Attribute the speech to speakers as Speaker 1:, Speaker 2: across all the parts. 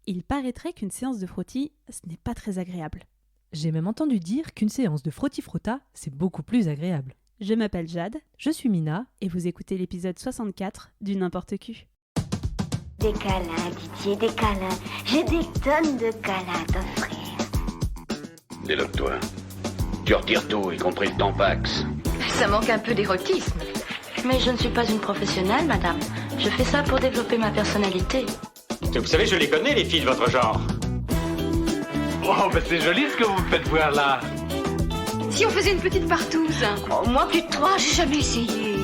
Speaker 1: Il paraîtrait qu'une séance de frottis, ce n'est pas très agréable.
Speaker 2: J'ai même entendu dire qu'une séance de frotti-frotta, c'est beaucoup plus agréable.
Speaker 1: Je m'appelle Jade,
Speaker 2: Je suis Mina.
Speaker 1: et vous écoutez l'épisode 64 du N'importe Q.
Speaker 3: Des câlins, Didier, des câlins. J'ai des tonnes de câlins à t'offrir.
Speaker 4: Déloque-toi. Tu retires tout, y compris le tampax.
Speaker 5: Ça manque un peu d'érotisme. Mais je ne suis pas une professionnelle, madame. Je fais ça pour développer ma personnalité.
Speaker 6: Vous savez, je les connais, les filles de votre genre. Oh, ben c'est joli ce que vous me faites voir là.
Speaker 5: Si on faisait une petite partouze.
Speaker 3: Oh, moi plus de toi, j'ai jamais essayé.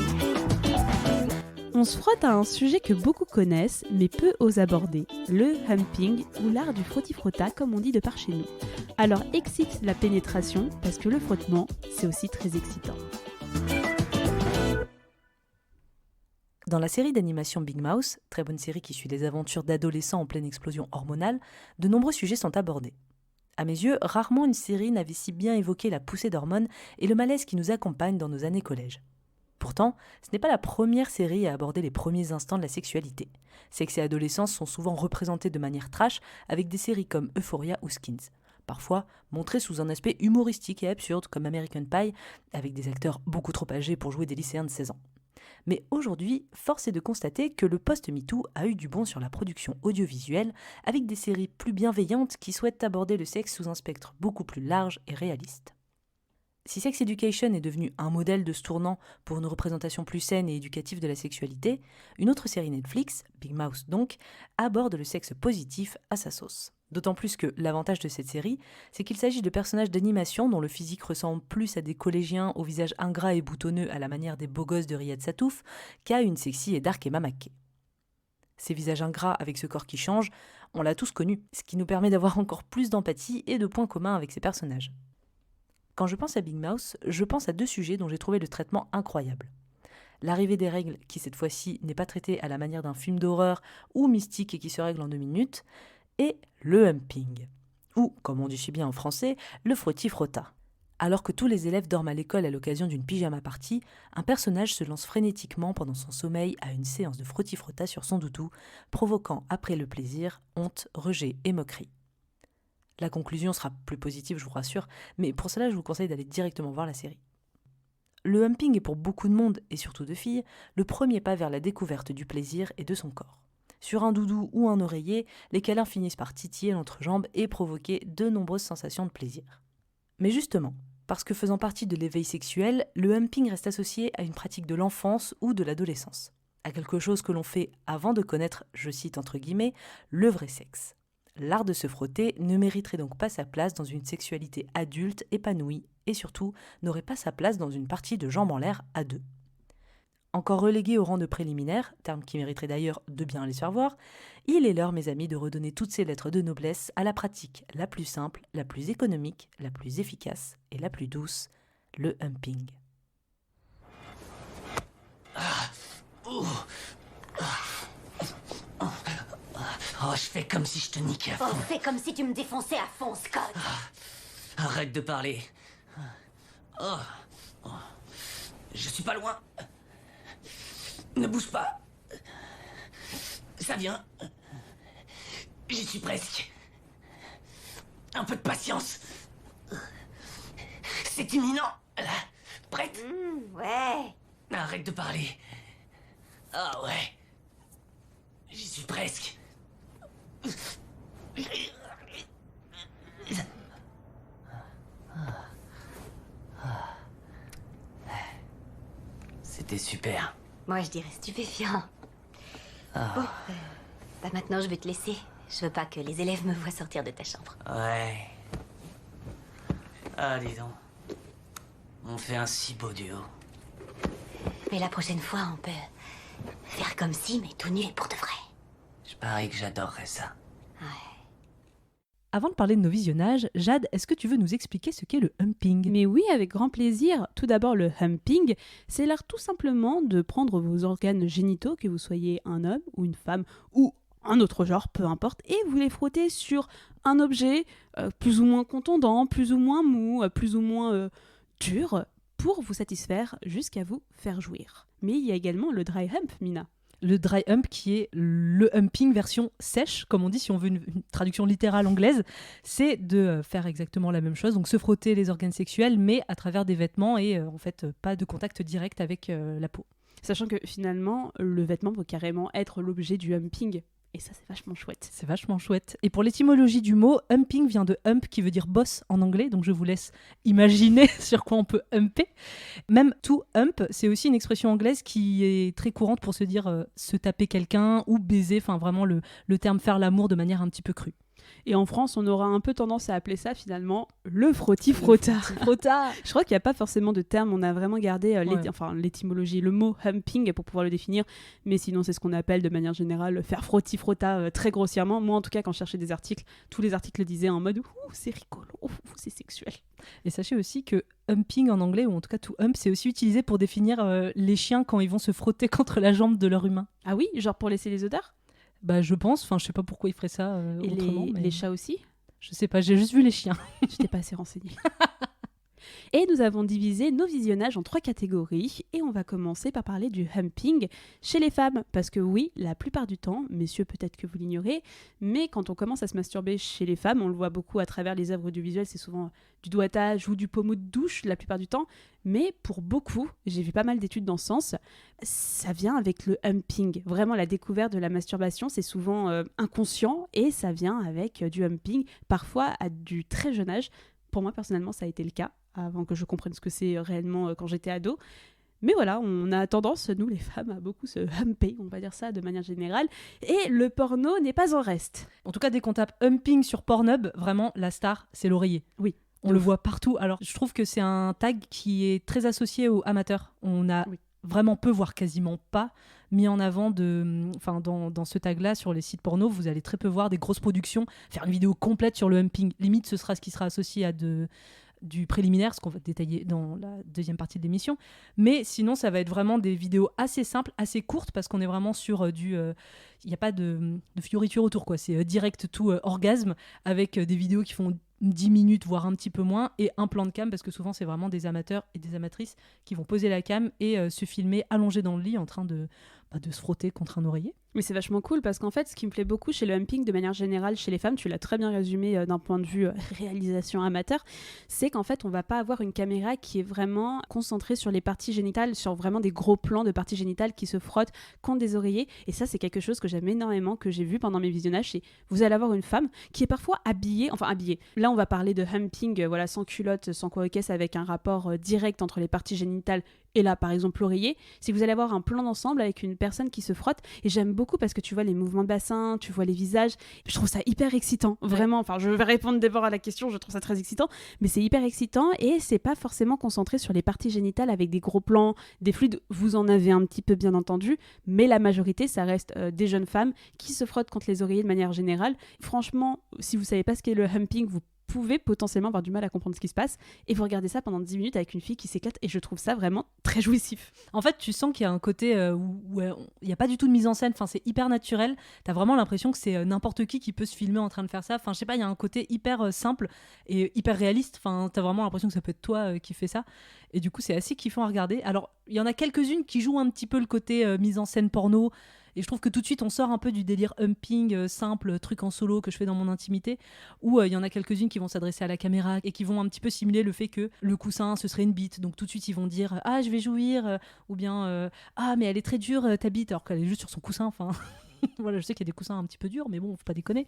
Speaker 1: On se frotte à un sujet que beaucoup connaissent, mais peu osent aborder, le humping, ou l'art du frotti-frotta, comme on dit de par chez nous. Alors excite la pénétration, parce que le frottement, c'est aussi très excitant.
Speaker 2: Dans la série d'animation Big Mouth, très bonne série qui suit les aventures d'adolescents en pleine explosion hormonale, de nombreux sujets sont abordés. À mes yeux, rarement une série n'avait si bien évoqué la poussée d'hormones et le malaise qui nous accompagne dans nos années collège. Pourtant, ce n'est pas la première série à aborder les premiers instants de la sexualité. Sexe et adolescence sont souvent représentés de manière trash avec des séries comme Euphoria ou Skins. Parfois montrées sous un aspect humoristique et absurde comme American Pie, avec des acteurs beaucoup trop âgés pour jouer des lycéens de 16 ans. Mais aujourd'hui, force est de constater que le post-MeToo a eu du bon sur la production audiovisuelle, avec des séries plus bienveillantes qui souhaitent aborder le sexe sous un spectre beaucoup plus large et réaliste. Si Sex Education est devenu un modèle de ce tournant pour une représentation plus saine et éducative de la sexualité, une autre série Netflix, Big Mouth donc, aborde le sexe positif à sa sauce. D'autant plus que l'avantage de cette série, c'est qu'il s'agit de personnages d'animation dont le physique ressemble plus à des collégiens au visage ingrat et boutonneux à la manière des beaux gosses de Riyad Satouf qu'à une sexy et dark Emma Mackey. Ces visages ingrats avec ce corps qui change, on l'a tous connu, ce qui nous permet d'avoir encore plus d'empathie et de points communs avec ces personnages. Quand je pense à Big Mouth, je pense à deux sujets dont j'ai trouvé le traitement incroyable. L'arrivée des règles, qui cette fois-ci n'est pas traitée à la manière d'un film d'horreur ou mystique et qui se règle en 2 minutes, et le humping, ou, comme on dit si bien en français, le frotti-frotta. Alors que tous les élèves dorment à l'école à l'occasion d'une pyjama party, un personnage se lance frénétiquement pendant son sommeil à une séance de frotti-frotta sur son doudou, provoquant après le plaisir, honte, rejet et moquerie. La conclusion sera plus positive, je vous rassure, mais pour cela je vous conseille d'aller directement voir la série. Le humping est pour beaucoup de monde, et surtout de filles, le premier pas vers la découverte du plaisir et de son corps. Sur un doudou ou un oreiller, les câlins finissent par titiller l'entrejambe et provoquer de nombreuses sensations de plaisir. Mais justement, parce que faisant partie de l'éveil sexuel, le humping reste associé à une pratique de l'enfance ou de l'adolescence, à quelque chose que l'on fait avant de connaître, je cite entre guillemets, le vrai sexe. L'art de se frotter ne mériterait donc pas sa place dans une sexualité adulte épanouie et surtout n'aurait pas sa place dans une partie de jambes en l'air à deux. Encore relégué au rang de préliminaire, terme qui mériterait d'ailleurs de bien les faire voir, il est l'heure, mes amis, de redonner toutes ces lettres de noblesse à la pratique la plus simple, la plus économique, la plus efficace et la plus douce, le humping.
Speaker 7: Oh, je fais comme si je te niquais à
Speaker 3: Oh,
Speaker 7: fond.
Speaker 3: fais comme si tu me défonçais à fond, Scott.
Speaker 7: Arrête de parler. Oh. Oh. Je suis pas loin. Ne bouge pas. Ça vient. J'y suis presque. Un peu de patience. C'est imminent. Là. Prête?
Speaker 3: Ouais.
Speaker 7: Arrête de parler. Ah ouais. J'y suis presque. C'était super.
Speaker 3: Moi, je dirais stupéfiant. Bon, maintenant, je vais te laisser. Je veux pas que les élèves me voient sortir de ta chambre.
Speaker 7: Ouais. Ah, dis donc. On fait un si beau duo.
Speaker 3: Mais la prochaine fois, on peut faire comme si, mais tout nu et pour de vrai.
Speaker 7: Je parie que j'adorerais ça.
Speaker 2: Avant de parler de nos visionnages, Jade, est-ce que tu veux nous expliquer ce qu'est le humping ?
Speaker 1: Mais oui, avec grand plaisir. Tout d'abord, le humping, c'est l'art tout simplement de prendre vos organes génitaux, que vous soyez un homme ou une femme ou un autre genre, peu importe, et vous les frottez sur un objet plus ou moins contondant, plus ou moins mou, plus ou moins dur, pour vous satisfaire jusqu'à vous faire jouir. Mais il y a également le dry hump, Mina.
Speaker 2: Le dry hump qui est le humping version sèche, comme on dit si on veut une traduction littérale anglaise, c'est de faire exactement la même chose, donc se frotter les organes sexuels mais à travers des vêtements et en fait pas de contact direct avec la peau.
Speaker 1: Sachant que finalement, le vêtement peut carrément être l'objet du humping. Et ça, c'est vachement chouette.
Speaker 2: C'est vachement chouette. Et pour l'étymologie du mot, humping vient de hump qui veut dire boss en anglais, donc je vous laisse imaginer sur quoi on peut humper. Même to hump, c'est aussi une expression anglaise qui est très courante pour se dire se taper quelqu'un ou baiser, enfin vraiment le terme faire l'amour de manière un petit peu crue.
Speaker 1: Et en France, on aura un peu tendance à appeler ça finalement le frotti-frotta. Je crois qu'il n'y a pas forcément de terme, on a vraiment gardé l'étymologie, le mot humping pour pouvoir le définir, mais sinon c'est ce qu'on appelle de manière générale faire frotti-frotta très grossièrement. Moi en tout cas quand je cherchais des articles, tous les articles disaient en mode c'est rigolo, c'est sexuel.
Speaker 2: Et sachez aussi que humping en anglais, ou en tout cas to hump, c'est aussi utilisé pour définir les chiens quand ils vont se frotter contre la jambe de leur humain.
Speaker 1: Ah oui, genre pour laisser les odeurs?
Speaker 2: Bah je pense, je sais pas pourquoi ils feraient ça
Speaker 1: et
Speaker 2: autrement.
Speaker 1: Les chats aussi?
Speaker 2: Je sais pas, j'ai juste vu les chiens.
Speaker 1: Je t'ai pas assez renseignée. Et nous avons divisé nos visionnages en 3 catégories et on va commencer par parler du humping chez les femmes. Parce que oui, la plupart du temps, messieurs peut-être que vous l'ignorez, mais quand on commence à se masturber chez les femmes, on le voit beaucoup à travers les œuvres audiovisuelles, c'est souvent du doigtage ou du pommeau de douche la plupart du temps. Mais pour beaucoup, j'ai vu pas mal d'études dans ce sens, ça vient avec le humping. Vraiment, la découverte de la masturbation, c'est souvent inconscient et ça vient avec du humping, parfois à du très jeune âge. Pour moi, personnellement, ça a été le cas, avant que je comprenne ce que c'est réellement quand j'étais ado. Mais voilà, on a tendance, nous les femmes, à beaucoup se humper, on va dire ça de manière générale. Et le porno n'est pas en reste.
Speaker 2: En tout cas, dès qu'on tape humping sur Pornhub, vraiment, la star, c'est l'oreiller.
Speaker 1: Oui.
Speaker 2: On le voit partout. Alors, je trouve que c'est un tag qui est très associé aux amateurs. On a vraiment peu, voire quasiment pas, mis en avant dans ce tag-là sur les sites porno. Vous allez très peu voir des grosses productions faire une vidéo complète sur le humping. Limite, ce sera ce qui sera associé à du préliminaire, ce qu'on va détailler dans la deuxième partie de l'émission. Mais sinon, ça va être vraiment des vidéos assez simples, assez courtes, parce qu'on est vraiment sur il n'y a pas de fioriture autour, quoi. C'est direct to orgasme, avec des vidéos qui font 10 minutes, voire un petit peu moins, et un plan de cam, parce que souvent, c'est vraiment des amateurs et des amatrices qui vont poser la cam et se filmer allongés dans le lit en train de se frotter contre un oreiller.
Speaker 1: Mais c'est vachement cool parce qu'en fait, ce qui me plaît beaucoup chez le humping de manière générale chez les femmes, tu l'as très bien résumé d'un point de vue réalisation amateur, c'est qu'en fait, on va pas avoir une caméra qui est vraiment concentrée sur les parties génitales, sur vraiment des gros plans de parties génitales qui se frottent contre des oreillers. Et ça, c'est quelque chose que j'aime énormément, que j'ai vu pendant mes visionnages. C'est vous allez avoir une femme qui est parfois habillée. Là, on va parler de humping, sans culotte, sans quoi caisse, avec un rapport direct entre les parties génitales et là, par exemple, l'oreiller. C'est que vous allez avoir un plan d'ensemble avec une personne qui se frotte. Et j'aime beaucoup parce que tu vois les mouvements de bassin, tu vois les visages. Je trouve ça hyper excitant, vraiment. Enfin, je vais répondre d'abord à la question, je trouve ça très excitant. Mais c'est hyper excitant et c'est pas forcément concentré sur les parties génitales avec des gros plans, des fluides. Vous en avez un petit peu, bien entendu. Mais la majorité, ça reste des jeunes femmes qui se frottent contre les oreillers de manière générale. Franchement, si vous savez pas ce qu'est le humping, vous pouvez potentiellement avoir du mal à comprendre ce qui se passe et vous regardez ça pendant 10 minutes avec une fille qui s'éclate et je trouve ça vraiment très jouissif.
Speaker 2: En fait, tu sens qu'il y a un côté où il n'y a pas du tout de mise en scène, c'est hyper naturel, t'as vraiment l'impression que c'est n'importe qui peut se filmer en train de faire ça, je sais pas, il y a un côté hyper simple et hyper réaliste, t'as vraiment l'impression que ça peut être toi qui fais ça et du coup c'est assez kiffant à regarder. Alors il y en a quelques-unes qui jouent un petit peu le côté mise en scène porno. Et je trouve que tout de suite, on sort un peu du délire humping, simple, truc en solo que je fais dans mon intimité, où il y en a quelques-unes qui vont s'adresser à la caméra et qui vont un petit peu simuler le fait que le coussin, ce serait une bite. Donc tout de suite, ils vont dire « Ah, je vais jouir », ou bien « Ah, mais elle est très dure, ta bite », alors qu'elle est juste sur son coussin, Voilà, je sais qu'il y a des coussins un petit peu durs, mais bon, faut pas déconner.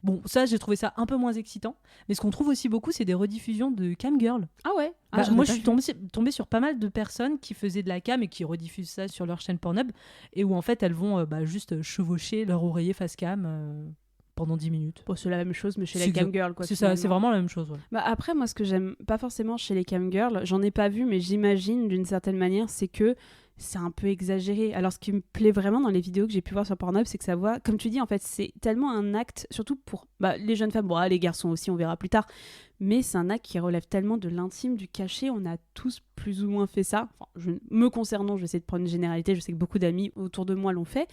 Speaker 2: Bon, ça, j'ai trouvé ça un peu moins excitant. Mais ce qu'on trouve aussi beaucoup, c'est des rediffusions de cam girl.
Speaker 1: Ah ouais.
Speaker 2: Moi, je suis tombée sur pas mal de personnes qui faisaient de la cam et qui rediffusent ça sur leur chaîne Pornhub, et où en fait, elles vont juste chevaucher leur oreiller face cam pendant 10 minutes.
Speaker 1: Bon, c'est la même chose, mais chez les cam girls, quoi.
Speaker 2: C'est ça, c'est vraiment la même chose. Ouais.
Speaker 1: Après, moi, ce que j'aime pas forcément chez les cam girls, j'en ai pas vu, mais j'imagine d'une certaine manière, c'est que c'est un peu exagéré. Alors, ce qui me plaît vraiment dans les vidéos que j'ai pu voir sur Pornhub, c'est que ça voit, comme tu dis, en fait, c'est tellement un acte, surtout pour les jeunes femmes, les garçons aussi, on verra plus tard, mais c'est un acte qui relève tellement de l'intime, du cachet. On a tous plus ou moins fait ça. Me concernant, je vais essayer de prendre une généralité, je sais que beaucoup d'amis autour de moi l'ont fait.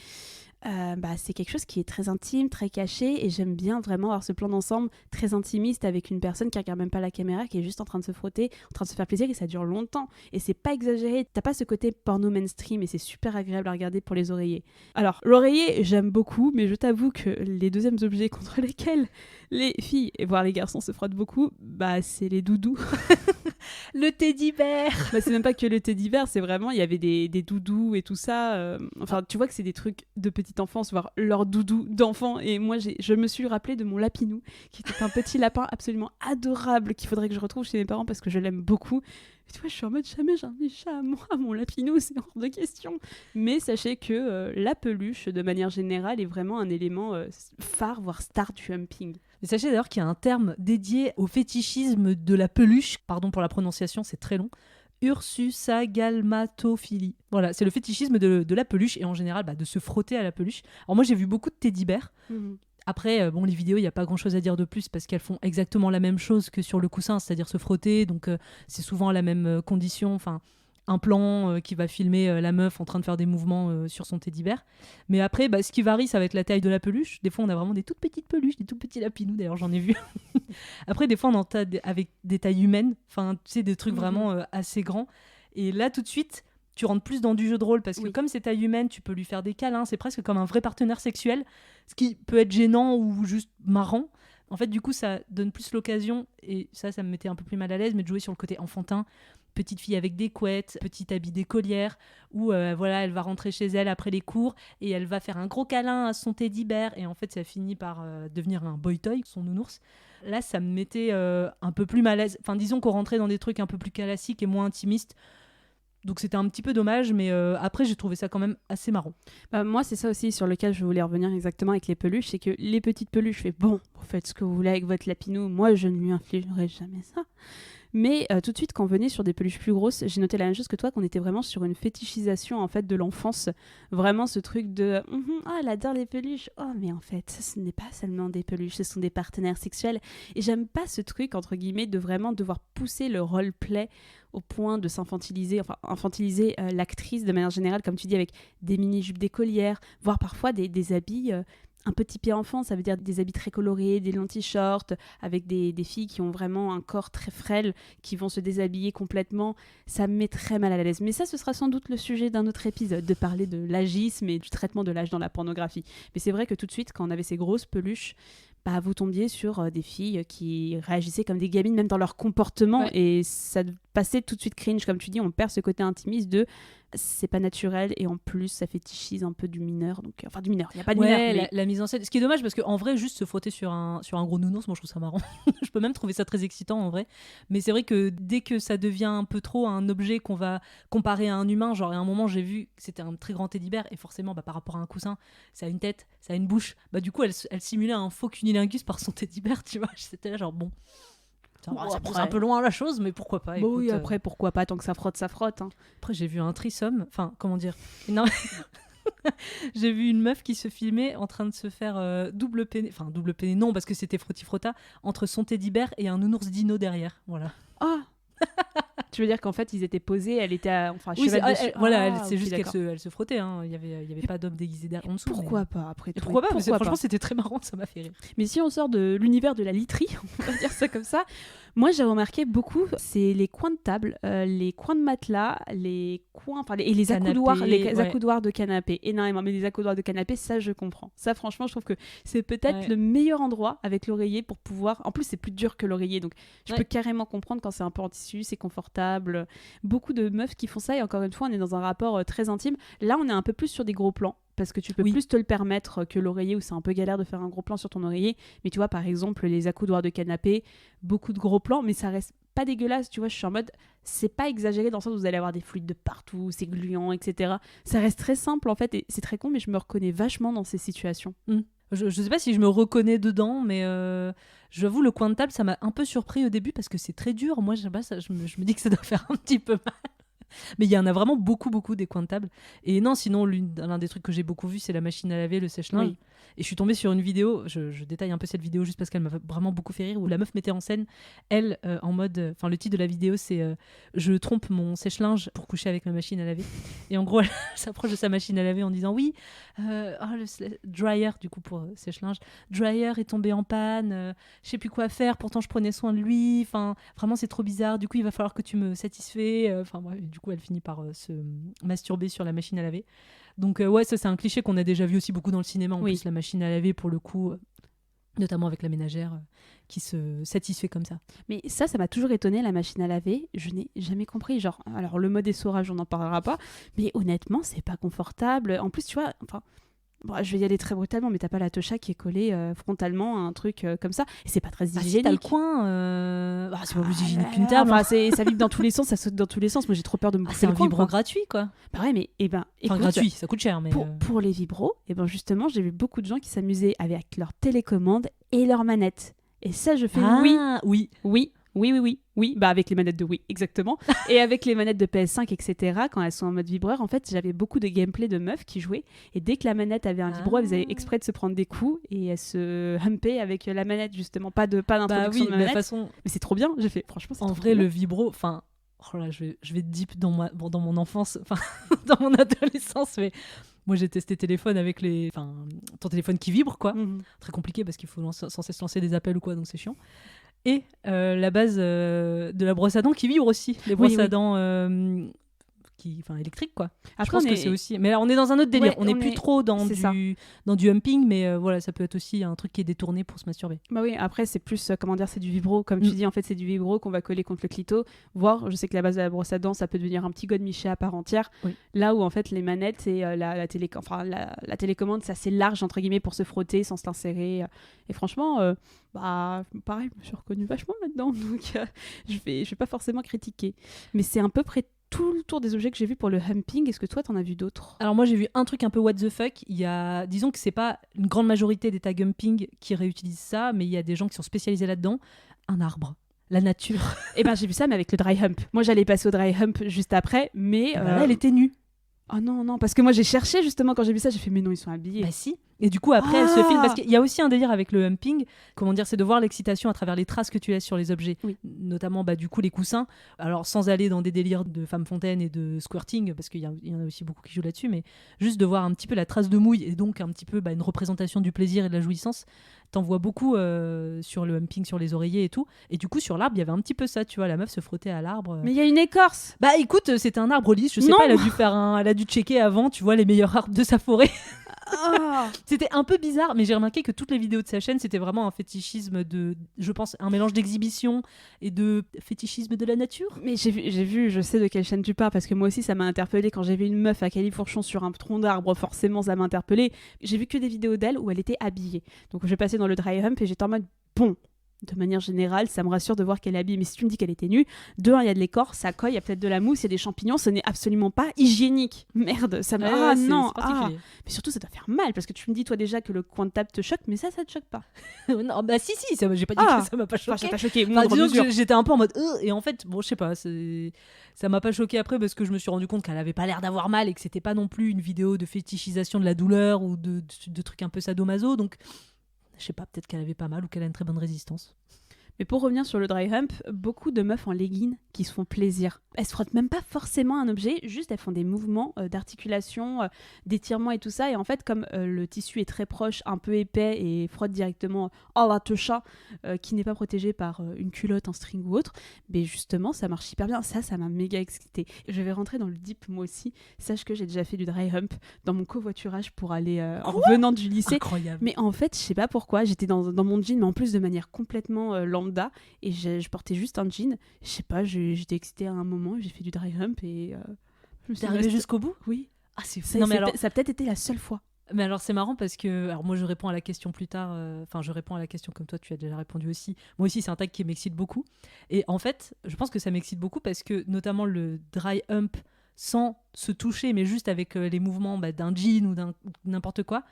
Speaker 1: c'est quelque chose qui est très intime, très caché, et j'aime bien vraiment avoir ce plan d'ensemble très intimiste avec une personne qui regarde même pas la caméra, qui est juste en train de se frotter, en train de se faire plaisir, et ça dure longtemps, et c'est pas exagéré, t'as pas ce côté porno mainstream, et c'est super agréable à regarder pour les oreillers. Alors, l'oreiller, j'aime beaucoup, mais je t'avoue que les deuxièmes objets contre lesquels les filles, et voire les garçons se frottent beaucoup, c'est les doudous.
Speaker 2: Le teddy bear.
Speaker 1: C'est même pas que le teddy bear, c'est vraiment, il y avait des doudous et tout ça. Tu vois que c'est des trucs de petite enfance, voire leur doudou d'enfant. Et moi, je me suis rappelé de mon lapinou, qui était un petit lapin absolument adorable, qu'il faudrait que je retrouve chez mes parents parce que je l'aime beaucoup. Et tu vois, je suis en mode, jamais j'ai un chat à moi, mon lapinou, c'est hors de question. Mais sachez que la peluche, de manière générale, est vraiment un élément phare, voire star du humping.
Speaker 2: Et sachez d'ailleurs qu'il y a un terme dédié au fétichisme de la peluche. Pardon pour la prononciation, c'est très long. Ursusagalmatophilie. Voilà, c'est le fétichisme de la peluche et en général de se frotter à la peluche. Alors moi j'ai vu beaucoup de teddy bears. Après, les vidéos, il n'y a pas grand-chose à dire de plus parce qu'elles font exactement la même chose que sur le coussin, c'est-à-dire se frotter. Donc c'est souvent la même condition. Enfin, un plan qui va filmer la meuf en train de faire des mouvements sur son teddy bear. Mais après, ce qui varie, ça va être la taille de la peluche. Des fois, on a vraiment des toutes petites peluches, des tout petits lapinous. D'ailleurs, j'en ai vu. Après, des fois, on en a avec des tailles humaines. Enfin, tu sais, des trucs vraiment assez grands. Et là, tout de suite, tu rentres plus dans du jeu de rôle parce que comme c'est taille humaine, tu peux lui faire des câlins. C'est presque comme un vrai partenaire sexuel. Ce qui peut être gênant ou juste marrant. En fait, du coup, ça donne plus l'occasion, et ça me mettait un peu plus mal à l'aise, mais de jouer sur le côté enfantin. Petite fille avec des couettes, petit habit d'écolière, où elle va rentrer chez elle après les cours et elle va faire un gros câlin à son teddy bear et en fait ça finit par devenir un boy toy, son nounours. Là ça me mettait un peu plus mal à l'aise. Enfin disons qu'on rentrait dans des trucs un peu plus classiques et moins intimistes. Donc c'était un petit peu dommage, mais après j'ai trouvé ça quand même assez marrant.
Speaker 1: Moi c'est ça aussi sur lequel je voulais revenir exactement avec les peluches, c'est que les petites peluches, vous faites ce que vous voulez avec votre lapinou, moi je ne lui infligerai jamais ça. Mais tout de suite, quand on venait sur des peluches plus grosses, j'ai noté la même chose que toi, qu'on était vraiment sur une fétichisation en fait de l'enfance. Vraiment ce truc de elle adore les peluches. Oh, mais en fait, ce n'est pas seulement des peluches, ce sont des partenaires sexuels. Et j'aime pas ce truc, entre guillemets, de vraiment devoir pousser le roleplay au point de s'infantiliser, infantiliser l'actrice de manière générale, comme tu dis, avec des mini-jupes d'écolière, voire parfois des habits. Un petit pied enfant, ça veut dire des habits très colorés, des longs t-shirts, avec des filles qui ont vraiment un corps très frêle, qui vont se déshabiller complètement. Ça me met très mal à l'aise. Mais ça, ce sera sans doute le sujet d'un autre épisode, de parler de l'agisme et du traitement de l'âge dans la pornographie. Mais c'est vrai que tout de suite, quand on avait ces grosses peluches, vous tombiez sur des filles qui réagissaient comme des gamines, même dans leur comportement, et ça passait tout de suite cringe, comme tu dis, on perd ce côté intimiste de c'est pas naturel, et en plus ça fétichise un peu du mineur, donc du mineur, il n'y a pas de mineur, mais...
Speaker 2: la mise en scène, ce qui est dommage parce qu'en vrai juste se frotter sur un gros nounours, moi je trouve ça marrant. Je peux même trouver ça très excitant en vrai, mais c'est vrai que dès que ça devient un peu trop un objet qu'on va comparer à un humain, genre à un moment j'ai vu que c'était un très grand teddy bear et forcément par rapport à un coussin ça a une tête, ça a une bouche, du coup elle simulait un faux cunilingus par son teddy bear, tu vois, j'étais là genre bon. Ça pousse un peu loin la chose, mais pourquoi pas. Écoute,
Speaker 1: oui, après, pourquoi pas, tant que ça frotte, ça frotte. Hein.
Speaker 2: Après, j'ai vu un threesome, comment dire non. J'ai vu une meuf qui se filmait en train de se faire double péné, non, parce que c'était frotti-frotta, entre son teddy bear et un nounours dino derrière, voilà.
Speaker 1: Ah. Tu veux dire qu'en fait ils étaient posés, elle était
Speaker 2: oui, c'est juste qu'elle se frottait, hein. Il y avait pas d'homme déguisé derrière en dessous.
Speaker 1: Pourquoi pas après tout.
Speaker 2: Pourquoi pas, franchement c'était très marrant, ça m'a fait rire.
Speaker 1: Mais si on sort de l'univers de la literie, on va dire ça comme ça, moi j'ai remarqué beaucoup, c'est les coins de table, les coins de matelas, les coins, et les accoudoirs, accoudoirs de canapé, énormément. Mais les accoudoirs de canapé, ça je comprends. Ça franchement je trouve que c'est peut-être le meilleur endroit avec l'oreiller pour pouvoir, en plus c'est plus dur que l'oreiller, donc je peux carrément comprendre quand c'est un peu en tissu, c'est confortable. Beaucoup de meufs qui font ça, et encore une fois on est dans un rapport très intime. Là on est un peu plus sur des gros plans parce que tu peux plus te le permettre que l'oreiller, où c'est un peu galère de faire un gros plan sur ton oreiller. Mais tu vois par exemple les accoudoirs de canapé, beaucoup de gros plans, mais ça reste pas dégueulasse, tu vois. Je suis en mode, c'est pas exagéré dans le sens où vous allez avoir des fluides de partout, c'est gluant, etc. Ça reste très simple en fait, et c'est très con, mais je me reconnais vachement dans ces situations.
Speaker 2: Je sais pas si je me reconnais dedans, mais j'avoue, le coin de table, ça m'a un peu surpris au début parce que c'est très dur. Moi, je sais pas, je me dis que ça doit faire un petit peu mal. Mais il y en a vraiment beaucoup, beaucoup des coins de table. Et non, sinon, l'un des trucs que j'ai beaucoup vu, c'est la machine à laver, le sèche-linge.
Speaker 1: Oui.
Speaker 2: Et je suis tombée sur une vidéo, je détaille un peu cette vidéo juste parce qu'elle m'a vraiment beaucoup fait rire, où la meuf mettait en scène, elle, en mode... Enfin, le titre de la vidéo, c'est je trompe mon sèche-linge pour coucher avec ma machine à laver. Et en gros, elle s'approche de sa machine à laver en disant oui, le dryer, du coup, pour sèche-linge, dryer est tombé en panne, je sais plus quoi faire, pourtant je prenais soin de lui, enfin, vraiment, c'est trop bizarre, du coup, il va falloir que tu me satisfais. Enfin, bref, du coup, elle finit par se masturber sur la machine à laver. Donc ouais, ça c'est un cliché qu'on a déjà vu aussi beaucoup dans le cinéma. En plus, la machine à laver, pour le coup, notamment avec la ménagère qui se satisfait comme ça.
Speaker 1: Mais ça m'a toujours étonné, la machine à laver. Je n'ai jamais compris. Genre, alors le mode essorage, on n'en parlera pas. Mais honnêtement, c'est pas confortable. En plus, tu vois, enfin... Bon, je vais y aller très brutalement, mais t'as pas la tocha qui est collée frontalement à un truc comme ça. Et c'est pas très hygiénique.
Speaker 2: Si t'as le coin, c'est pas plus hygiénique qu'une table.
Speaker 1: Enfin, ça vibre dans tous les sens, ça saute dans tous les sens. Moi, j'ai trop peur de me bouffer
Speaker 2: c'est
Speaker 1: le
Speaker 2: un
Speaker 1: coin,
Speaker 2: vibro
Speaker 1: quoi.
Speaker 2: gratuit, quoi.
Speaker 1: Bah ouais, mais
Speaker 2: Enfin,
Speaker 1: écoute,
Speaker 2: gratuit, ça coûte cher, mais...
Speaker 1: Pour les vibros, justement, j'ai vu beaucoup de gens qui s'amusaient avec leur télécommande et leur manette. Et ça, je fais oui, bah avec les manettes de Wii, exactement. Et avec les manettes de PS5, etc., quand elles sont en mode vibreur, en fait, j'avais beaucoup de gameplay de meufs qui jouaient. Et dès que la manette avait un vibro, elles faisaient exprès de se prendre des coups et elles se humpaient avec la manette, justement. Pas d'introduction de manette.
Speaker 2: De façon...
Speaker 1: Mais c'est trop bien, j'ai fait, franchement, c'est
Speaker 2: en
Speaker 1: trop
Speaker 2: vrai,
Speaker 1: bien.
Speaker 2: le vibro, enfin... Oh là, je vais deep dans mon enfance, enfin, dans mon adolescence, mais... Moi, j'ai testé téléphone avec ton téléphone qui vibre, quoi. Très compliqué parce qu'il faut sans cesse lancer des appels ou quoi, donc c'est chiant. Et la base de la brosse à dents qui vibre aussi. Les brosses à dents électriques, quoi.
Speaker 1: Après,
Speaker 2: je pense que c'est aussi... Mais là, on est dans un autre délire.
Speaker 1: Ouais,
Speaker 2: on n'est plus trop dans du humping, mais voilà, ça peut être aussi un truc qui est détourné pour se masturber.
Speaker 1: Bah oui, après, c'est plus, c'est du vibro. Comme tu dis, en fait, c'est du vibro qu'on va coller contre le clito. Voire, je sais que la base de la brosse à dents, ça peut devenir un petit godemiché à part entière. Oui. Là où, en fait, les manettes et la télécommande, c'est assez large, entre guillemets, pour se frotter sans s'insérer. Et franchement, pareil, je me suis reconnue vachement là-dedans. Donc, je vais pas forcément critiquer. Mais c'est à peu près tout le tour des objets que j'ai vus pour le humping. Est-ce que toi, t'en as vu d'autres ?
Speaker 2: Alors moi, j'ai vu un truc un peu what the fuck. Disons que c'est pas une grande majorité des tags humping qui réutilisent ça, mais il y a des gens qui sont spécialisés là-dedans. Un arbre. La nature.
Speaker 1: J'ai vu ça, mais avec le dry hump. Moi, j'allais passer au dry hump juste après, mais...
Speaker 2: là, elle était nue.
Speaker 1: Oh non, parce que moi, j'ai cherché, justement, quand j'ai vu ça, j'ai fait, mais non, ils sont habillés.
Speaker 2: Bah si. Et du coup, après, elle se filme, parce qu'il y a aussi un délire avec le humping, c'est de voir l'excitation à travers les traces que tu laisses sur les objets. Oui. Notamment, du coup, les coussins. Alors, sans aller dans des délires de femme fontaine et de squirting, parce qu'il y en a aussi beaucoup qui jouent là-dessus, mais juste de voir un petit peu la trace de mouille, et donc un petit peu une représentation du plaisir et de la jouissance. T'en vois beaucoup sur le humping, sur les oreillers et tout. Et du coup, sur l'arbre, il y avait un petit peu ça, tu vois, la meuf se frottait à l'arbre.
Speaker 1: Mais il y a une écorce.
Speaker 2: Bah écoute, c'était un arbre lisse, je sais pas, elle a dû checker avant, tu vois, les meilleurs arbres de sa forêt. C'était un peu bizarre, mais j'ai remarqué que toutes les vidéos de sa chaîne, c'était vraiment un fétichisme je pense, un mélange d'exhibition et de fétichisme de la nature.
Speaker 1: Mais j'ai vu, je sais de quelle chaîne tu parles, parce que moi aussi, ça m'a interpellée quand j'ai vu une meuf à califourchon sur un tronc d'arbre, forcément, ça m'a interpellée. J'ai vu que des vidéos d'elle où elle était habillée. Donc, je passais dans le dry hump et j'étais en mode, bon, de manière générale, ça me rassure de voir qu'elle est habillée. Mais si tu me dis qu'elle était nue, il y a de l'écorce, ça colle, il y a peut-être de la mousse, il y a des champignons, ce n'est absolument pas hygiénique. Merde, ça m'a... non, mais surtout, ça doit faire mal, parce que tu me dis, toi, déjà, que le coin de table te choque, mais ça te choque pas.
Speaker 2: Non, bah si, j'ai pas dit que ça m'a pas choqué.
Speaker 1: Ça t'a choqué,
Speaker 2: disons que j'étais un peu en mode... et en fait, bon, je sais pas, ça m'a pas choqué après, parce que je me suis rendu compte qu'elle avait pas l'air d'avoir mal, et que c'était pas non plus une vidéo de fétichisation de la douleur, ou de trucs un peu sadomaso, donc... Je sais pas, peut-être qu'elle avait pas mal ou qu'elle a une très bonne résistance.
Speaker 1: Mais pour revenir sur le dry hump, beaucoup de meufs en leggings qui se font plaisir. Elles se frottent même pas forcément un objet, juste elles font des mouvements d'articulation, d'étirement et tout ça. Et en fait, comme le tissu est très proche, un peu épais et frotte directement la techa, qui n'est pas protégée par une culotte, un string ou autre, mais justement, ça marche hyper bien. Ça m'a méga excitée. Je vais rentrer dans le deep moi aussi. Sache que j'ai déjà fait du dry hump dans mon covoiturage pour aller en revenant du lycée.
Speaker 2: Incroyable.
Speaker 1: Mais en fait, je sais pas pourquoi, j'étais dans mon jean, mais en plus de manière complètement lambda, et je portais juste un jean. Je sais pas, j'étais excitée à un moment, j'ai fait du dry hump et je me suis
Speaker 2: arrivée jusqu'au bout.
Speaker 1: Oui.
Speaker 2: Ah, c'est fou.
Speaker 1: Ça a peut-être été la seule fois.
Speaker 2: Mais alors c'est marrant parce que, alors moi je réponds à la question plus tard, je réponds à la question comme toi tu as déjà répondu aussi. Moi aussi c'est un tag qui m'excite beaucoup. Et en fait, je pense que ça m'excite beaucoup parce que notamment le dry hump sans se toucher, mais juste avec les mouvements d'un jean ou n'importe quoi,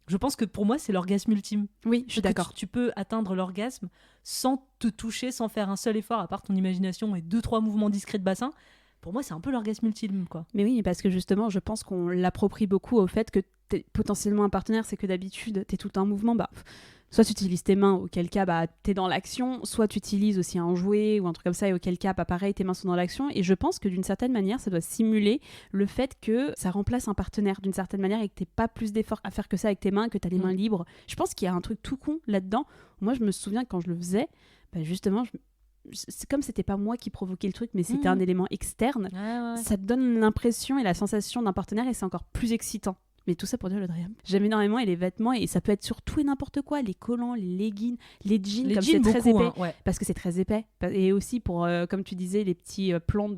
Speaker 2: je pense que pour moi c'est l'orgasme ultime.
Speaker 1: Oui, je suis d'accord.
Speaker 2: Tu peux atteindre l'orgasme sans te toucher, sans faire un seul effort, à part ton imagination et 2-3 mouvements discrets de bassin. Pour moi, c'est un peu l'orgasme ultime, quoi.
Speaker 1: Mais oui, parce que justement, je pense qu'on l'approprie beaucoup au fait que t'es potentiellement un partenaire, c'est que d'habitude, t'es tout le temps en mouvement, soit tu utilises tes mains, auquel cas t'es dans l'action, soit tu utilises aussi un jouet ou un truc comme ça, et auquel cas, pareil, tes mains sont dans l'action. Et je pense que d'une certaine manière, ça doit simuler le fait que ça remplace un partenaire d'une certaine manière et que t'es pas plus d'efforts à faire que ça avec tes mains, que t'as les mains libres. Je pense qu'il y a un truc tout con là-dedans. Moi, je me souviens quand je le faisais, justement, c'est comme c'était pas moi qui provoquais le truc, mais c'était un élément externe.
Speaker 2: Ouais.
Speaker 1: Ça te donne l'impression et la sensation d'un partenaire et c'est encore plus excitant. Mais tout ça pour dire le dry hump. J'aime énormément et les vêtements, et ça peut être sur tout et n'importe quoi, les collants, les leggings, les jeans,
Speaker 2: Les
Speaker 1: comme
Speaker 2: jeans,
Speaker 1: c'est très
Speaker 2: beaucoup,
Speaker 1: épais,
Speaker 2: ouais.
Speaker 1: parce que c'est très épais. Et aussi pour, comme tu disais, les petits plans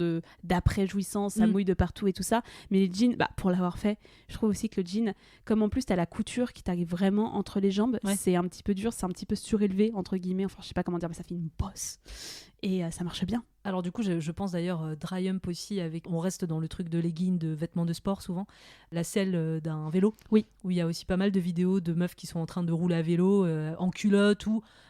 Speaker 1: d'après-jouissance, ça mouille de partout et tout ça. Mais les jeans, pour l'avoir fait, je trouve aussi que le jean, comme en plus t'as la couture qui t'arrive vraiment entre les jambes, c'est un petit peu dur, c'est un petit peu surélevé, entre guillemets, enfin je sais pas comment dire, mais ça fait une bosse. Et ça marche bien.
Speaker 2: Alors du coup, je pense d'ailleurs dry hump aussi, on reste dans le truc de leggings, de vêtements de sport souvent, la selle d'un vélo,
Speaker 1: oui,
Speaker 2: où il y a aussi pas mal de vidéos de meufs qui sont en train de rouler à vélo, en culotte,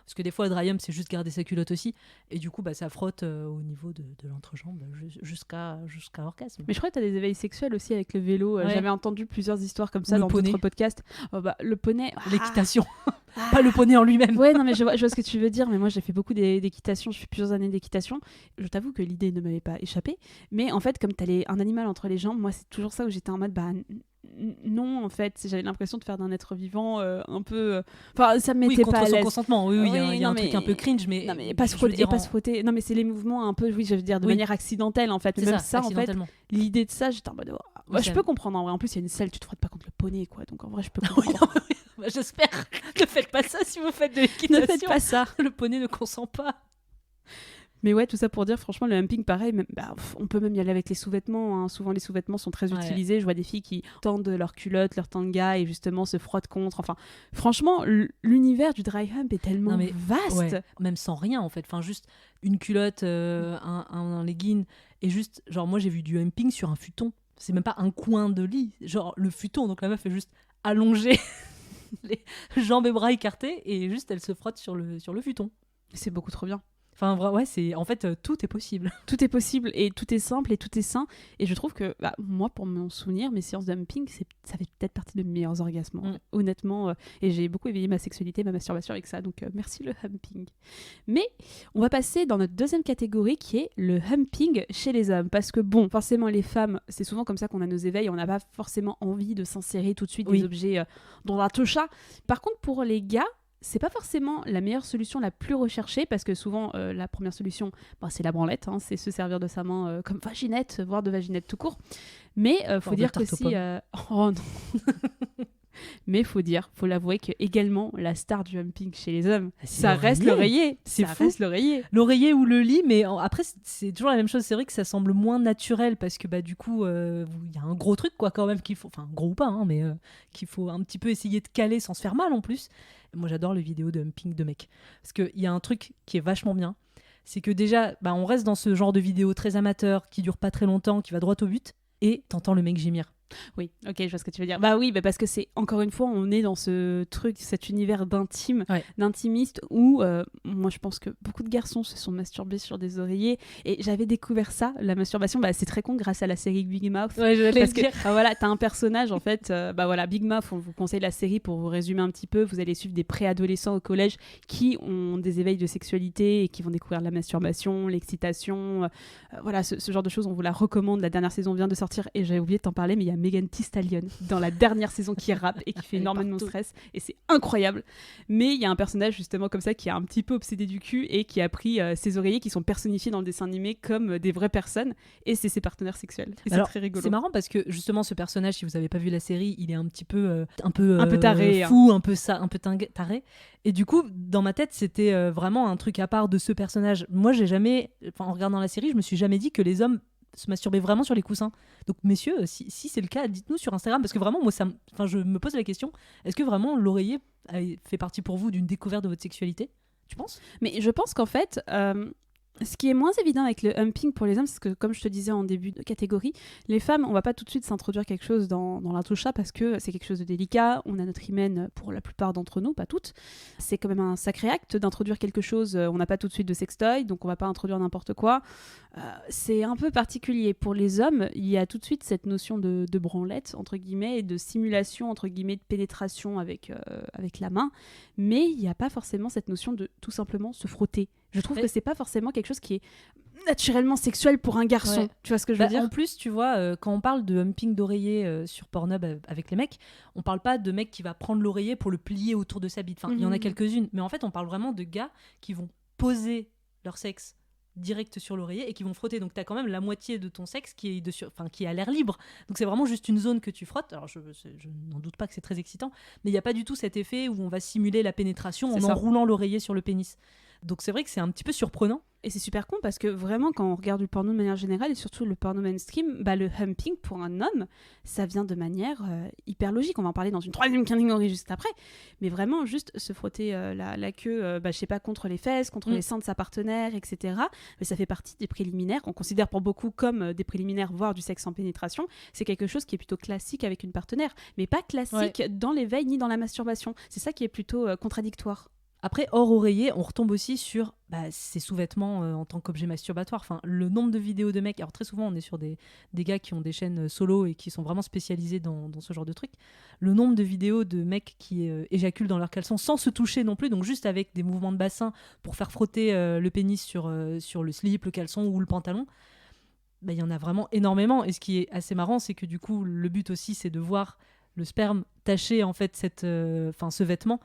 Speaker 2: parce que des fois dry hump c'est juste garder sa culotte aussi, et du coup ça frotte au niveau de l'entrejambe jusqu'à orgasme.
Speaker 1: Mais je crois que tu as des éveils sexuels aussi avec le vélo. J'avais entendu plusieurs histoires comme ça dans d'autres podcasts. Le poney...
Speaker 2: L'équitation, pas le poney en lui-même.
Speaker 1: Ouais, non mais je vois ce que tu veux dire, mais moi j'ai fait beaucoup d'équitation, je fais plusieurs années d'équitation. Je t'avoue que l'idée ne m'avait pas échappé, mais en fait comme t'as un animal entre les jambes, moi c'est toujours ça où j'étais en mode non, en fait j'avais l'impression de faire d'un être vivant un peu, enfin ça me mettait pas à l'aise.
Speaker 2: Contre son consentement, oui, il y a un truc un peu cringe, mais
Speaker 1: non mais pas se frotter, non mais c'est les mouvements un peu, oui je veux dire de manière accidentelle en fait, mais même ça en fait, l'idée de ça j'étais en mode je peux comprendre en vrai, en plus il y a une selle, tu te frottes pas contre le poney quoi, donc en vrai je peux comprendre.
Speaker 2: J'espère. Ne faites pas ça si vous faites de l'équitation.
Speaker 1: Ne faites pas ça.
Speaker 2: Le poney ne consent pas.
Speaker 1: Mais ouais, tout ça pour dire, franchement, le humping, pareil, on peut même y aller avec les sous-vêtements. Hein. Souvent, les sous-vêtements sont très utilisés. Je vois des filles qui tendent leur culotte, leur tanga et justement se frottent contre. Enfin, franchement, l'univers du dry hump est tellement vaste.
Speaker 2: Ouais, même sans rien, en fait. Enfin, juste une culotte, un legging. Et juste, genre, moi, j'ai vu du humping sur un futon. C'est même pas un coin de lit. Genre, le futon. Donc, la meuf est juste allongée, les jambes et bras écartés. Et juste, elle se frotte sur le futon.
Speaker 1: C'est beaucoup trop bien.
Speaker 2: Enfin, ouais, en fait, tout est possible.
Speaker 1: Tout est possible et tout est simple et tout est sain. Et je trouve que, moi, pour m'en souvenir, mes séances de humping, ça fait peut-être partie de mes meilleurs orgasmes, honnêtement. Et j'ai beaucoup éveillé ma sexualité, ma masturbation avec ça. Donc, merci le humping. Mais on va passer dans notre deuxième catégorie qui est le humping chez les hommes. Parce que, bon, forcément, les femmes, c'est souvent comme ça qu'on a nos éveils. On n'a pas forcément envie de s'insérer tout de suite des objets dans la toucha. Par contre, pour les gars, c'est pas forcément la meilleure solution, la plus recherchée, parce que souvent la première solution c'est la branlette, c'est se servir de sa main comme vaginette, voire de vaginette tout court. Mais faut dire qu'aussi oh non. Mais faut l'avouer que également la star du humping chez les hommes, ça reste l'oreiller.
Speaker 2: C'est fou. L'oreiller ou le lit, mais après c'est toujours la même chose. C'est vrai que ça semble moins naturel parce que du coup il y a un gros truc quoi quand même qu'il faut, enfin gros ou pas, mais qu'il faut un petit peu essayer de caler sans se faire mal en plus. Moi j'adore les vidéos de humping de mecs parce qu'il y a un truc qui est vachement bien, c'est que déjà on reste dans ce genre de vidéo très amateur qui dure pas très longtemps, qui va droit au but et t'entends le mec gémir.
Speaker 1: Oui, ok, je vois ce que tu veux dire. Oui, parce que c'est, encore une fois, on est dans ce truc, cet univers d'intime, d'intimiste, où moi je pense que beaucoup de garçons se sont masturbés sur des oreillers, et j'avais découvert ça, la masturbation, c'est très con grâce à la série Big Mouth.
Speaker 2: Ouais,
Speaker 1: parce que t'as un personnage en fait, Big Mouth, on vous conseille la série pour vous résumer un petit peu. Vous allez suivre des préadolescents au collège qui ont des éveils de sexualité et qui vont découvrir la masturbation, l'excitation, ce genre de choses. On vous la recommande. La dernière saison vient de sortir et j'avais oublié de t'en parler, mais il y a Megan Thee Stallion dans la dernière saison qui rappe et qui fait énormément de stress et c'est incroyable. Mais il y a un personnage justement comme ça qui est un petit peu obsédé du cul et qui a pris ses oreillers qui sont personnifiés dans le dessin animé comme des vraies personnes, et c'est ses partenaires sexuels. Et c'est très rigolo.
Speaker 2: C'est marrant parce que justement ce personnage, si vous avez pas vu la série, il est un petit peu
Speaker 1: un peu taré,
Speaker 2: fou, un peu taré. Et du coup, dans ma tête, c'était vraiment un truc à part de ce personnage. Moi, en regardant la série, je me suis jamais dit que les hommes se masturber vraiment sur les coussins. Donc messieurs, si c'est le cas, dites-nous sur Instagram, parce que vraiment moi je me pose la question, est-ce que vraiment l'oreiller fait partie pour vous d'une découverte de votre sexualité, tu penses ?
Speaker 1: Mais je pense qu'en fait Ce qui est moins évident avec le humping pour les hommes, c'est que, comme je te disais en début de catégorie, les femmes, on va pas tout de suite s'introduire quelque chose dans l'intoucha parce que c'est quelque chose de délicat. On a notre hymen pour la plupart d'entre nous, pas toutes. C'est quand même un sacré acte d'introduire quelque chose. On n'a pas tout de suite de sextoy, donc on va pas introduire n'importe quoi. C'est un peu particulier. Pour les hommes, il y a tout de suite cette notion de branlette, entre guillemets, et de simulation, entre guillemets, de pénétration avec la main. Mais il n'y a pas forcément cette notion de tout simplement se frotter. Je trouve que c'est pas forcément quelque chose qui est naturellement sexuel pour un garçon.
Speaker 2: Ouais.
Speaker 1: Tu vois ce que je veux dire ?
Speaker 2: En plus, tu vois, quand on parle de humping d'oreiller sur Pornhub avec les mecs, on parle pas de mec qui va prendre l'oreiller pour le plier autour de sa bite. Enfin, il y en a quelques-unes, mais en fait, on parle vraiment de gars qui vont poser leur sexe direct sur l'oreiller et qui vont frotter. Donc, tu as quand même la moitié de ton sexe qui est, qui est à l'air libre. Donc, c'est vraiment juste une zone que tu frottes. Alors, je n'en doute pas que c'est très excitant, mais il n'y a pas du tout cet effet où on va simuler la pénétration en enroulant l'oreiller sur le pénis. Donc c'est vrai que c'est un petit peu surprenant.
Speaker 1: Et c'est super con parce que vraiment, quand on regarde le porno de manière générale, et surtout le porno mainstream, le humping pour un homme, ça vient de manière hyper logique. On va en parler dans une troisième catégorie juste après. Mais vraiment, juste se frotter la queue, je sais pas, contre les fesses, contre les seins de sa partenaire, etc. Mais ça fait partie des préliminaires, qu'on considère pour beaucoup comme des préliminaires, voire du sexe sans pénétration. C'est quelque chose qui est plutôt classique avec une partenaire, mais pas classique dans l'éveil ni dans la masturbation. C'est ça qui est plutôt contradictoire.
Speaker 2: Après, hors oreiller, on retombe aussi sur ces sous-vêtements en tant qu'objet masturbatoire. Enfin, le nombre de vidéos de mecs, alors très souvent on est sur des gars qui ont des chaînes solo et qui sont vraiment spécialisés dans ce genre de trucs. Le nombre de vidéos de mecs qui éjaculent dans leurs caleçons sans se toucher non plus, donc juste avec des mouvements de bassin pour faire frotter le pénis sur le slip, le caleçon ou le pantalon, il y en a vraiment énormément. Et ce qui est assez marrant, c'est que du coup, le but aussi, c'est de voir le sperme tacher en fait ce vêtement.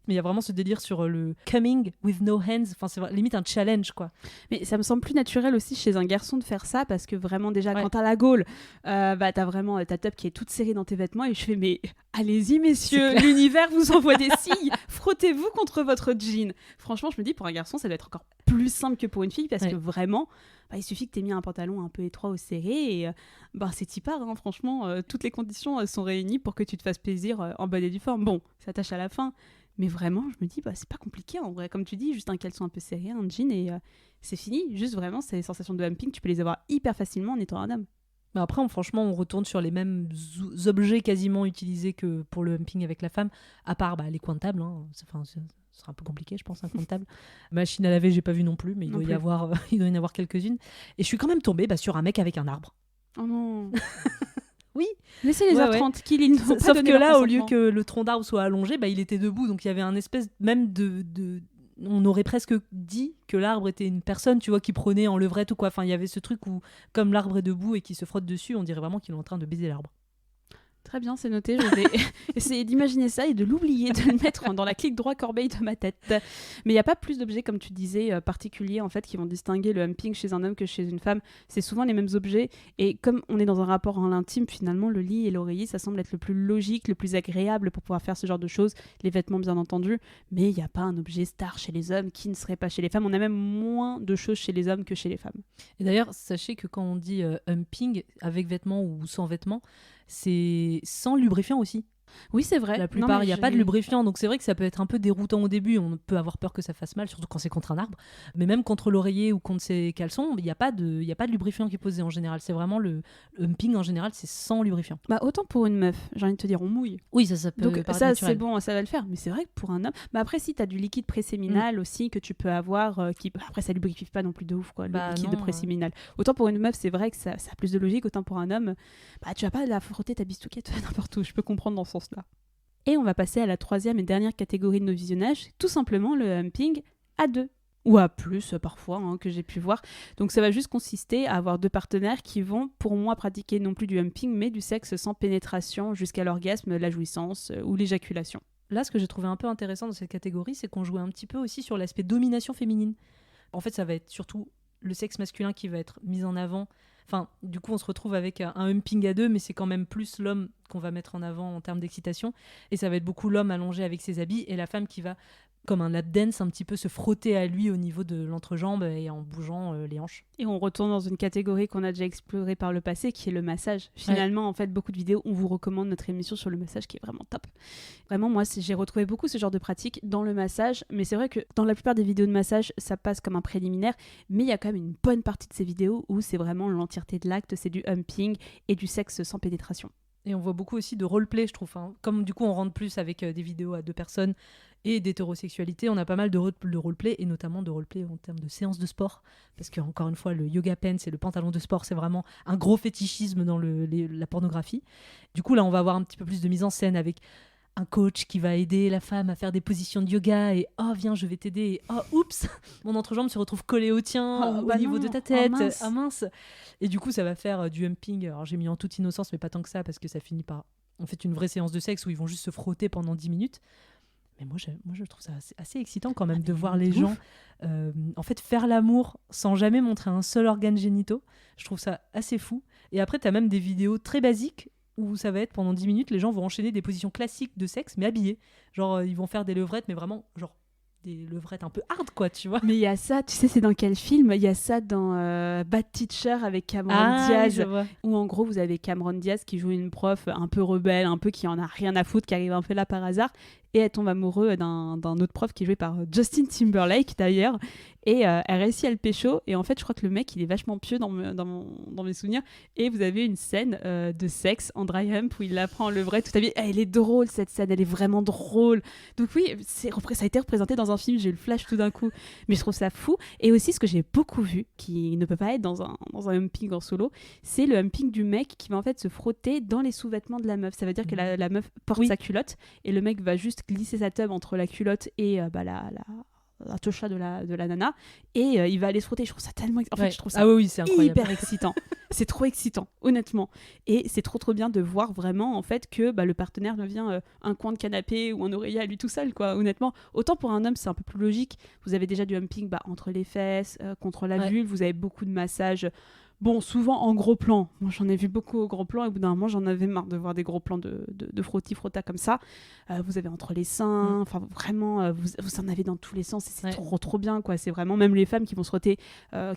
Speaker 2: Mais il y a vraiment ce délire sur le coming with no hands. Enfin, c'est limite un challenge, quoi.
Speaker 1: Mais ça me semble plus naturel aussi chez un garçon de faire ça parce que vraiment, déjà, quand t'as la gaule, t'as vraiment ta top qui est toute serrée dans tes vêtements et je fais, mais allez-y, messieurs, l'univers vous envoie des signes, frottez-vous contre votre jean. Franchement, je me dis, pour un garçon, ça doit être encore plus simple que pour une fille parce que vraiment, il suffit que t'aies mis un pantalon un peu étroit ou serré et c'est t'y part, hein, franchement, toutes les conditions sont réunies pour que tu te fasses plaisir en bonne et due forme. Bon, ça tâche à la fin. Mais vraiment, je me dis, c'est pas compliqué en vrai. Comme tu dis, juste un caleçon un peu serré, un jean et c'est fini. Juste vraiment, ces sensations de humping, tu peux les avoir hyper facilement en étant un homme.
Speaker 2: Mais après, franchement, on retourne sur les mêmes objets quasiment utilisés que pour le humping avec la femme, à part les coins de table. Hein. Ce sera un peu compliqué, je pense, un coin de table. Machine à laver, j'ai pas vu non plus, mais il doit y en avoir quelques-unes. Et je suis quand même tombée sur un mec avec un arbre.
Speaker 1: Oh non.
Speaker 2: Oui,
Speaker 1: laissez les arbres tranquilles, ils n'ont pas
Speaker 2: sauf
Speaker 1: donné
Speaker 2: que là,
Speaker 1: leur
Speaker 2: au lieu
Speaker 1: consentement.
Speaker 2: que le tronc d'arbre soit allongé, il était debout, donc il y avait un espèce même de on aurait presque dit que l'arbre était une personne, tu vois, qui prenait en levrette ou quoi. Enfin, il y avait ce truc où, comme l'arbre est debout et qu'il se frotte dessus, on dirait vraiment qu'il est en train de baiser l'arbre.
Speaker 1: Très bien, c'est noté. Je vais essayer d'imaginer ça et de l'oublier, de le mettre dans la clique droit corbeille de ma tête. Mais il n'y a pas plus d'objets, comme tu disais, particuliers en fait, qui vont distinguer le humping chez un homme que chez une femme. C'est souvent les mêmes objets. Et comme on est dans un rapport en l'intime, finalement, le lit et l'oreiller, ça semble être le plus logique, le plus agréable pour pouvoir faire ce genre de choses. Les vêtements, bien entendu. Mais il n'y a pas un objet star chez les hommes qui ne serait pas chez les femmes. On a même moins de choses chez les hommes que chez les femmes.
Speaker 2: Et d'ailleurs, sachez que quand on dit humping, avec vêtements ou sans vêtements, c'est sans lubrifiant aussi.
Speaker 1: Oui, c'est vrai.
Speaker 2: La plupart, il n'y a pas de lubrifiant, donc c'est vrai que ça peut être un peu déroutant au début. On peut avoir peur que ça fasse mal, surtout quand c'est contre un arbre. Mais même contre l'oreiller ou contre ses caleçons, il n'y a pas de lubrifiant qui est posé en général. C'est vraiment le humping en général, c'est sans lubrifiant.
Speaker 1: Autant pour une meuf, j'ai envie de te dire, on mouille.
Speaker 2: Oui, ça peut
Speaker 1: donc
Speaker 2: paraître
Speaker 1: ça,
Speaker 2: naturel.
Speaker 1: c'est bon, ça va le faire. Mais c'est vrai que pour un homme... après, si, t'as du liquide préséminal aussi que tu peux avoir, après, ça lubrifie pas non plus de ouf, quoi, le liquide de préséminal. Autant pour une meuf, c'est vrai que ça a plus de logique. Autant pour un homme, tu vas pas la frotter ta bistouquette n'importe où. Je peux comprendre dans ce sens-là. Et on va passer à la troisième et dernière catégorie de nos visionnages, tout simplement le humping à deux. Ou à plus parfois, que j'ai pu voir. Donc ça va juste consister à avoir deux partenaires qui vont, pour moi, pratiquer non plus du humping, mais du sexe sans pénétration jusqu'à l'orgasme, la jouissance ou l'éjaculation.
Speaker 2: Là, ce que j'ai trouvé un peu intéressant dans cette catégorie, c'est qu'on jouait un petit peu aussi sur l'aspect domination féminine. En fait, ça va être surtout le sexe masculin qui va être mis en avant. Enfin, du coup, on se retrouve avec un humping à deux, mais c'est quand même plus l'homme qu'on va mettre en avant en termes d'excitation. Et ça va être beaucoup l'homme allongé avec ses habits et la femme qui va comme un lap dance, un petit peu se frotter à lui au niveau de l'entrejambe et en bougeant les hanches.
Speaker 1: Et on retourne dans une catégorie qu'on a déjà explorée par le passé, qui est le massage. Finalement, en fait, beaucoup de vidéos, on vous recommande notre émission sur le massage, qui est vraiment top. Vraiment, moi, j'ai retrouvé beaucoup ce genre de pratique dans le massage, mais c'est vrai que dans la plupart des vidéos de massage, ça passe comme un préliminaire, mais il y a quand même une bonne partie de ces vidéos où c'est vraiment l'entièreté de l'acte, c'est du humping et du sexe sans pénétration.
Speaker 2: Et on voit beaucoup aussi de roleplay, je trouve. Comme du coup, on rentre plus avec des vidéos à 2 personnes et d'hétérosexualité, on a pas mal de roleplay, et notamment de roleplay en termes de séances de sport. Parce que, encore une fois, le yoga pants et le pantalon de sport, c'est vraiment un gros fétichisme dans la pornographie. Du coup, là, on va avoir un petit peu plus de mise en scène avec un coach qui va aider la femme à faire des positions de yoga et « Oh, viens, je vais t'aider » et « Oh, oups, mon entrejambe se retrouve collée au tien, au niveau de ta tête. Ah mince !» Et du coup, ça va faire du humping. Alors, j'ai mis en toute innocence, mais pas tant que ça, parce que ça finit par, en fait, une vraie séance de sexe où ils vont juste se frotter pendant 10 minutes. Mais moi, je trouve ça assez excitant quand même de voir les gens en fait, faire l'amour sans jamais montrer un seul organe génitaux. Je trouve ça assez fou. Et après, tu as même des vidéos très basiques où ça va être pendant 10 minutes, les gens vont enchaîner des positions classiques de sexe, mais habillés. Genre, ils vont faire des levrettes, mais vraiment, genre, des levrettes un peu hard, quoi, tu vois.
Speaker 1: Mais il y a ça, tu sais, c'est dans quel film ? Il y a ça dans Bad Teacher avec Cameron Diaz, où en gros, vous avez Cameron Diaz qui joue une prof un peu rebelle, un peu qui en a rien à foutre, qui arrive un peu là par hasard, et elle tombe amoureuse d'un autre prof qui est joué par Justin Timberlake, d'ailleurs, et elle réussit à le pécho, et en fait, je crois que le mec, il est vachement pieux dans mes souvenirs, et vous avez une scène de sexe en dry hump où il la prend en levrette tout habillée. Elle est drôle, cette scène, elle est vraiment drôle. Donc oui, ça a été représenté dans un film, j'ai eu le flash tout d'un coup, mais je trouve ça fou. Et aussi, ce que j'ai beaucoup vu, qui ne peut pas être dans un humping en solo, c'est le humping du mec qui va en fait se frotter dans les sous-vêtements de la meuf. Ça veut dire que la meuf porte sa culotte, et le mec va juste glisser sa teub entre la culotte et la tosha de la nana, et il va aller se frotter. Je trouve ça tellement je trouve ça
Speaker 2: c'est incroyable.
Speaker 1: Hyper excitant. C'est trop excitant, honnêtement, et c'est trop bien de voir vraiment en fait que le partenaire devient un coin de canapé ou un oreiller à lui tout seul, quoi. Honnêtement, autant pour un homme c'est un peu plus logique, vous avez déjà du humping entre les fesses, contre la vulve, vous avez beaucoup de massages. Bon, souvent en gros plan. Moi, j'en ai vu beaucoup au gros plan et au bout d'un moment, j'en avais marre de voir des gros plans de frotta comme ça. Vous avez entre les seins, enfin vraiment, vous en avez dans tous les sens et c'est trop bien, quoi. C'est vraiment même les femmes qui vont se frotter,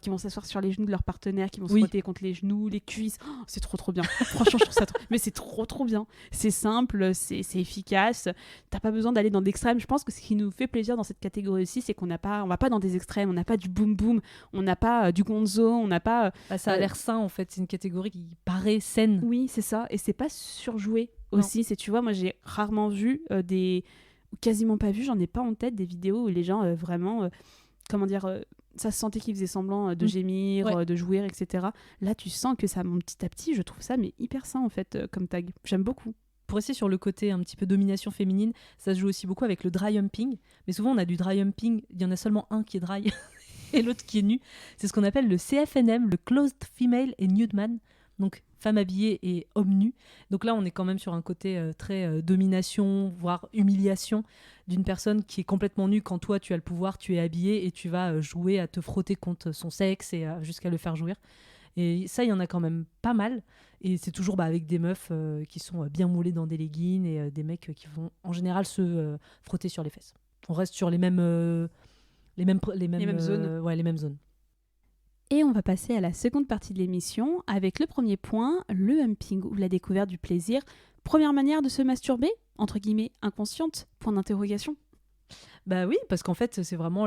Speaker 1: qui vont s'asseoir sur les genoux de leur partenaire, qui vont se frotter contre les genoux, les cuisses. Oh, c'est trop bien. Franchement, je trouve ça mais c'est trop bien. C'est simple, c'est efficace. T'as pas besoin d'aller dans d'extrêmes. Je pense que ce qui nous fait plaisir dans cette catégorie aussi, c'est on va pas dans des extrêmes. On n'a pas du boom boom, on n'a pas du gonzo, on n'a pas.
Speaker 2: Ça a l'air sain, en fait. C'est une catégorie qui paraît saine.
Speaker 1: Oui, c'est ça. Et c'est pas surjoué aussi. C'est, tu vois, moi, j'ai rarement vu quasiment pas vu, j'en ai pas en tête, des vidéos où les gens vraiment, ça se sentait qu'ils faisaient semblant de gémir, de jouir, etc. Là, tu sens que ça monte petit à petit. Je trouve ça mais hyper sain, en fait, comme tag. J'aime beaucoup.
Speaker 2: Pour rester sur le côté un petit peu domination féminine, ça se joue aussi beaucoup avec le dry humping. Mais souvent, on a du dry humping, il y en a seulement un qui est dry et l'autre qui est nu. C'est ce qu'on appelle le CFNM, le Clothed Female and Nude Man. Donc, femme habillée et homme nu. Donc là, on est quand même sur un côté très domination, voire humiliation d'une personne qui est complètement nue quand toi, tu as le pouvoir, tu es habillée et tu vas jouer à te frotter contre son sexe et jusqu'à le faire jouir. Et ça, il y en a quand même pas mal. Et c'est toujours avec des meufs qui sont bien moulées dans des leggings et des mecs qui vont en général se frotter sur les fesses. On reste sur les mêmes zones. Les mêmes zones.
Speaker 1: Et on va passer à la seconde partie de l'émission avec le premier point, le humping ou la découverte du plaisir. Première manière de se masturber, entre guillemets inconsciente, point d'interrogation.
Speaker 2: Bah oui, parce qu'en fait, c'est vraiment,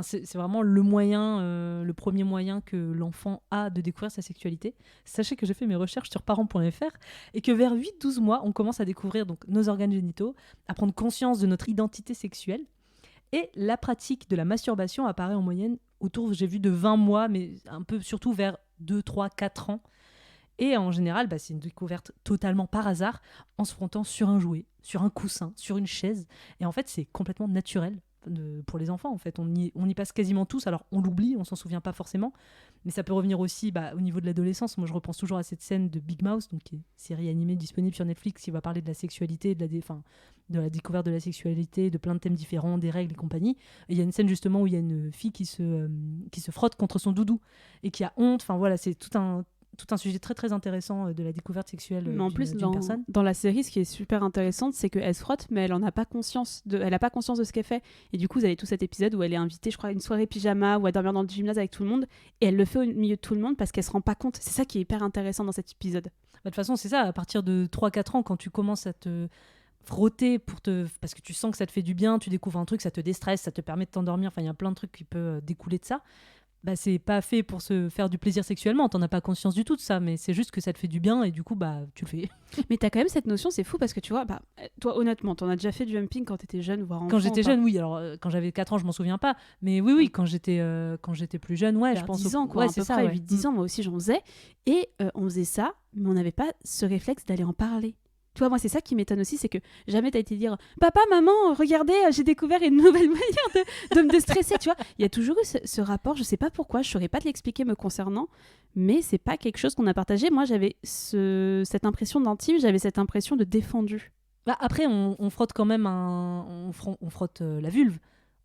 Speaker 2: c'est vraiment le moyen, le premier moyen que l'enfant a de découvrir sa sexualité. Sachez que j'ai fait mes recherches sur parents.fr et que vers 8-12 mois, on commence à découvrir donc, nos organes génitaux, à prendre conscience de notre identité sexuelle. Et la pratique de la masturbation apparaît en moyenne autour, j'ai vu, de 20 mois, mais un peu surtout vers 2, 3, 4 ans. Et en général, c'est une découverte totalement par hasard, en se frontant sur un jouet, sur un coussin, sur une chaise. Et en fait, c'est complètement naturel pour les enfants. En fait, on y passe quasiment tous. Alors, on l'oublie, on s'en souvient pas forcément. Mais ça peut revenir aussi au niveau de l'adolescence. Moi, je repense toujours à cette scène de Big Mouth, donc, qui est une série animée disponible sur Netflix, qui va parler de la sexualité, de la découverte de la sexualité, de plein de thèmes différents, des règles et compagnie. Et il y a une scène justement où il y a une fille qui se frotte contre son doudou et qui a honte. Enfin voilà, c'est tout un tout un sujet très très intéressant de la découverte sexuelle
Speaker 1: Mais en plus,
Speaker 2: d'une personne.
Speaker 1: dans la série, ce qui est super intéressant, c'est qu'elle se frotte, mais elle n'a pas conscience de ce qu'elle fait. Et du coup, vous avez tout cet épisode où elle est invitée, je crois, à une soirée pyjama ou à dormir dans le gymnase avec tout le monde. Et elle le fait au milieu de tout le monde parce qu'elle se rend pas compte. C'est ça qui est hyper intéressant dans cet épisode.
Speaker 2: De toute façon, c'est ça, à partir de 3-4 ans, quand tu commences à te frotter parce que tu sens que ça te fait du bien, tu découvres un truc, ça te déstresse, ça te permet de t'endormir, enfin il y a plein de trucs qui peuvent découler de ça. Bah, c'est pas fait pour se faire du plaisir sexuellement, t'en as pas conscience du tout de ça, mais c'est juste que ça te fait du bien et du coup bah tu le fais.
Speaker 1: Mais t'as quand même cette notion, c'est fou parce que tu vois, toi honnêtement, t'en as déjà fait du humping quand t'étais jeune, voire enfant.
Speaker 2: Quand j'étais
Speaker 1: ou pas
Speaker 2: jeune, oui, alors quand j'avais 4 ans, je m'en souviens pas, mais oui, quand j'étais plus jeune, ouais, je
Speaker 1: Vers
Speaker 2: pense
Speaker 1: 10 ans, quoi,
Speaker 2: ouais,
Speaker 1: à
Speaker 2: c'est
Speaker 1: peu
Speaker 2: ça,
Speaker 1: près,
Speaker 2: ouais.
Speaker 1: 8-10 ans, moi aussi j'en faisais. Et on faisait ça, mais on n'avait pas ce réflexe d'aller en parler. Tu vois, moi, c'est ça qui m'étonne aussi, c'est que jamais t'as été dire « Papa, maman, regardez, j'ai découvert une nouvelle manière de me déstresser. » Tu vois, il y a toujours eu ce rapport, je sais pas pourquoi, je saurais pas te l'expliquer me concernant, mais c'est pas quelque chose qu'on a partagé. Moi, j'avais cette impression d'intime, j'avais cette impression de défendu.
Speaker 2: Bah, après, on frotte quand même on frotte la vulve.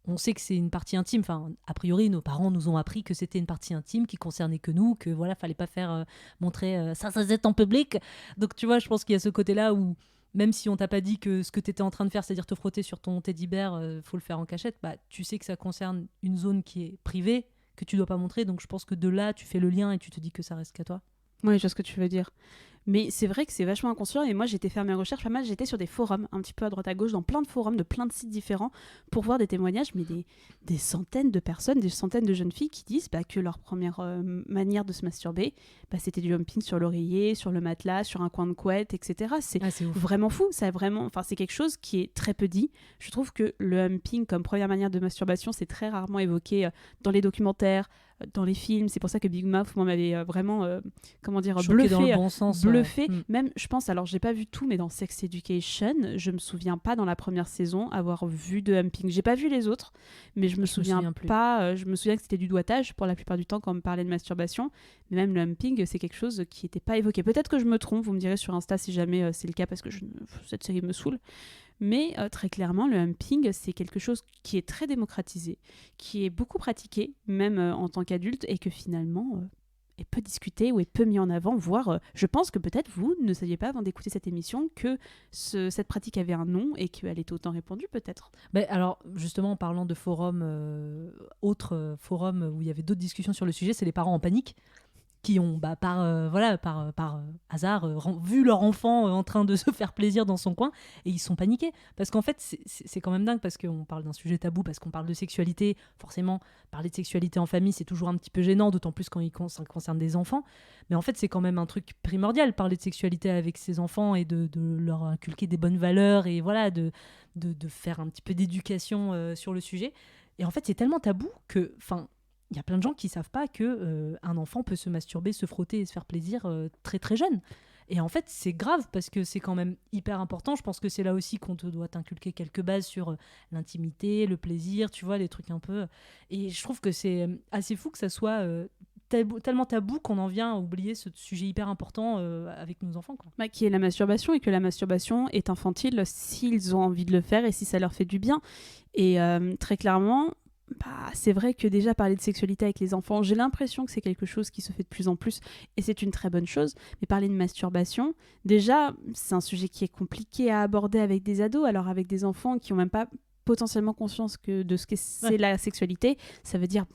Speaker 2: On sait que c'est une partie intime. Enfin, a priori, nos parents nous ont appris que c'était une partie intime qui concernait que nous, que voilà, fallait pas faire montrer ça c'est en public. Donc, tu vois, je pense qu'il y a ce côté-là où, même si on t'a pas dit que ce que t'étais en train de faire, c'est-à-dire te frotter sur ton teddy bear, faut le faire en cachette, bah, tu sais que ça concerne une zone qui est privée, que tu dois pas montrer. Donc, je pense que de là, tu fais le lien et tu te dis que ça reste qu'à toi.
Speaker 1: Oui, je vois ce que tu veux dire. Mais c'est vrai que c'est vachement inconscient et moi j'étais faire mes recherches pas mal, j'étais sur des forums un petit peu à droite à gauche, dans plein de forums de plein de sites différents pour voir des témoignages, mais des centaines de personnes, des centaines de jeunes filles qui disent que leur première manière de se masturber, c'était du humping sur l'oreiller, sur le matelas, sur un coin de couette, etc. C'est
Speaker 2: ouf.
Speaker 1: vraiment fou, c'est quelque chose qui est très peu dit. Je trouve que le humping comme première manière de masturbation, c'est très rarement évoqué dans les documentaires, dans les films. C'est pour ça que Big Mouth, moi, m'avait vraiment
Speaker 2: Choqué
Speaker 1: bluffé
Speaker 2: dans le bon sens.
Speaker 1: bluffé.
Speaker 2: Ouais.
Speaker 1: Même, je pense, alors j'ai pas vu tout, mais dans Sex Education, je me souviens pas dans la première saison avoir vu de humping. J'ai pas vu les autres, mais je me souviens
Speaker 2: plus.
Speaker 1: pas. Je me souviens que c'était du doigtage pour la plupart du temps quand on me parlait de masturbation. Mais même le humping, c'est quelque chose qui était pas évoqué. Peut-être que je me trompe, vous me direz sur Insta si jamais c'est le cas, parce que cette série me saoule. Mais très clairement, le humping, c'est quelque chose qui est très démocratisé, qui est beaucoup pratiqué, même en tant qu'adulte, et que finalement est peu discuté ou est peu mis en avant, voire je pense que peut-être vous ne saviez pas avant d'écouter cette émission que cette pratique avait un nom et qu'elle était autant répandue peut-être.
Speaker 2: Alors justement, en parlant de forums, autres forums où il y avait d'autres discussions sur le sujet, c'est les parents en panique qui ont par hasard vu leur enfant en train de se faire plaisir dans son coin et ils sont paniqués parce qu'en fait c'est quand même dingue parce qu'on parle d'un sujet tabou, parce qu'on parle de sexualité, forcément parler de sexualité en famille c'est toujours un petit peu gênant, d'autant plus quand ça concerne des enfants, mais en fait c'est quand même un truc primordial, parler de sexualité avec ses enfants et de leur inculquer des bonnes valeurs et voilà de faire un petit peu d'éducation sur le sujet. Et en fait c'est tellement tabou que il y a plein de gens qui savent pas que un enfant peut se masturber, se frotter et se faire plaisir très très jeune. Et en fait, c'est grave parce que c'est quand même hyper important. Je pense que c'est là aussi qu'on te doit t'inculquer quelques bases sur l'intimité, le plaisir, tu vois, les trucs un peu. Et je trouve que c'est assez fou que ça soit tellement tabou qu'on en vient à oublier ce sujet hyper important avec nos enfants, quoi.
Speaker 1: Qui est la masturbation, et que la masturbation est infantile s'ils ont envie de le faire et si ça leur fait du bien. Et très clairement, c'est vrai que déjà parler de sexualité avec les enfants, j'ai l'impression que c'est quelque chose qui se fait de plus en plus et c'est une très bonne chose, mais parler de masturbation, déjà c'est un sujet qui est compliqué à aborder avec des ados, alors avec des enfants qui n'ont même pas potentiellement conscience de ce que c'est la sexualité, ça veut dire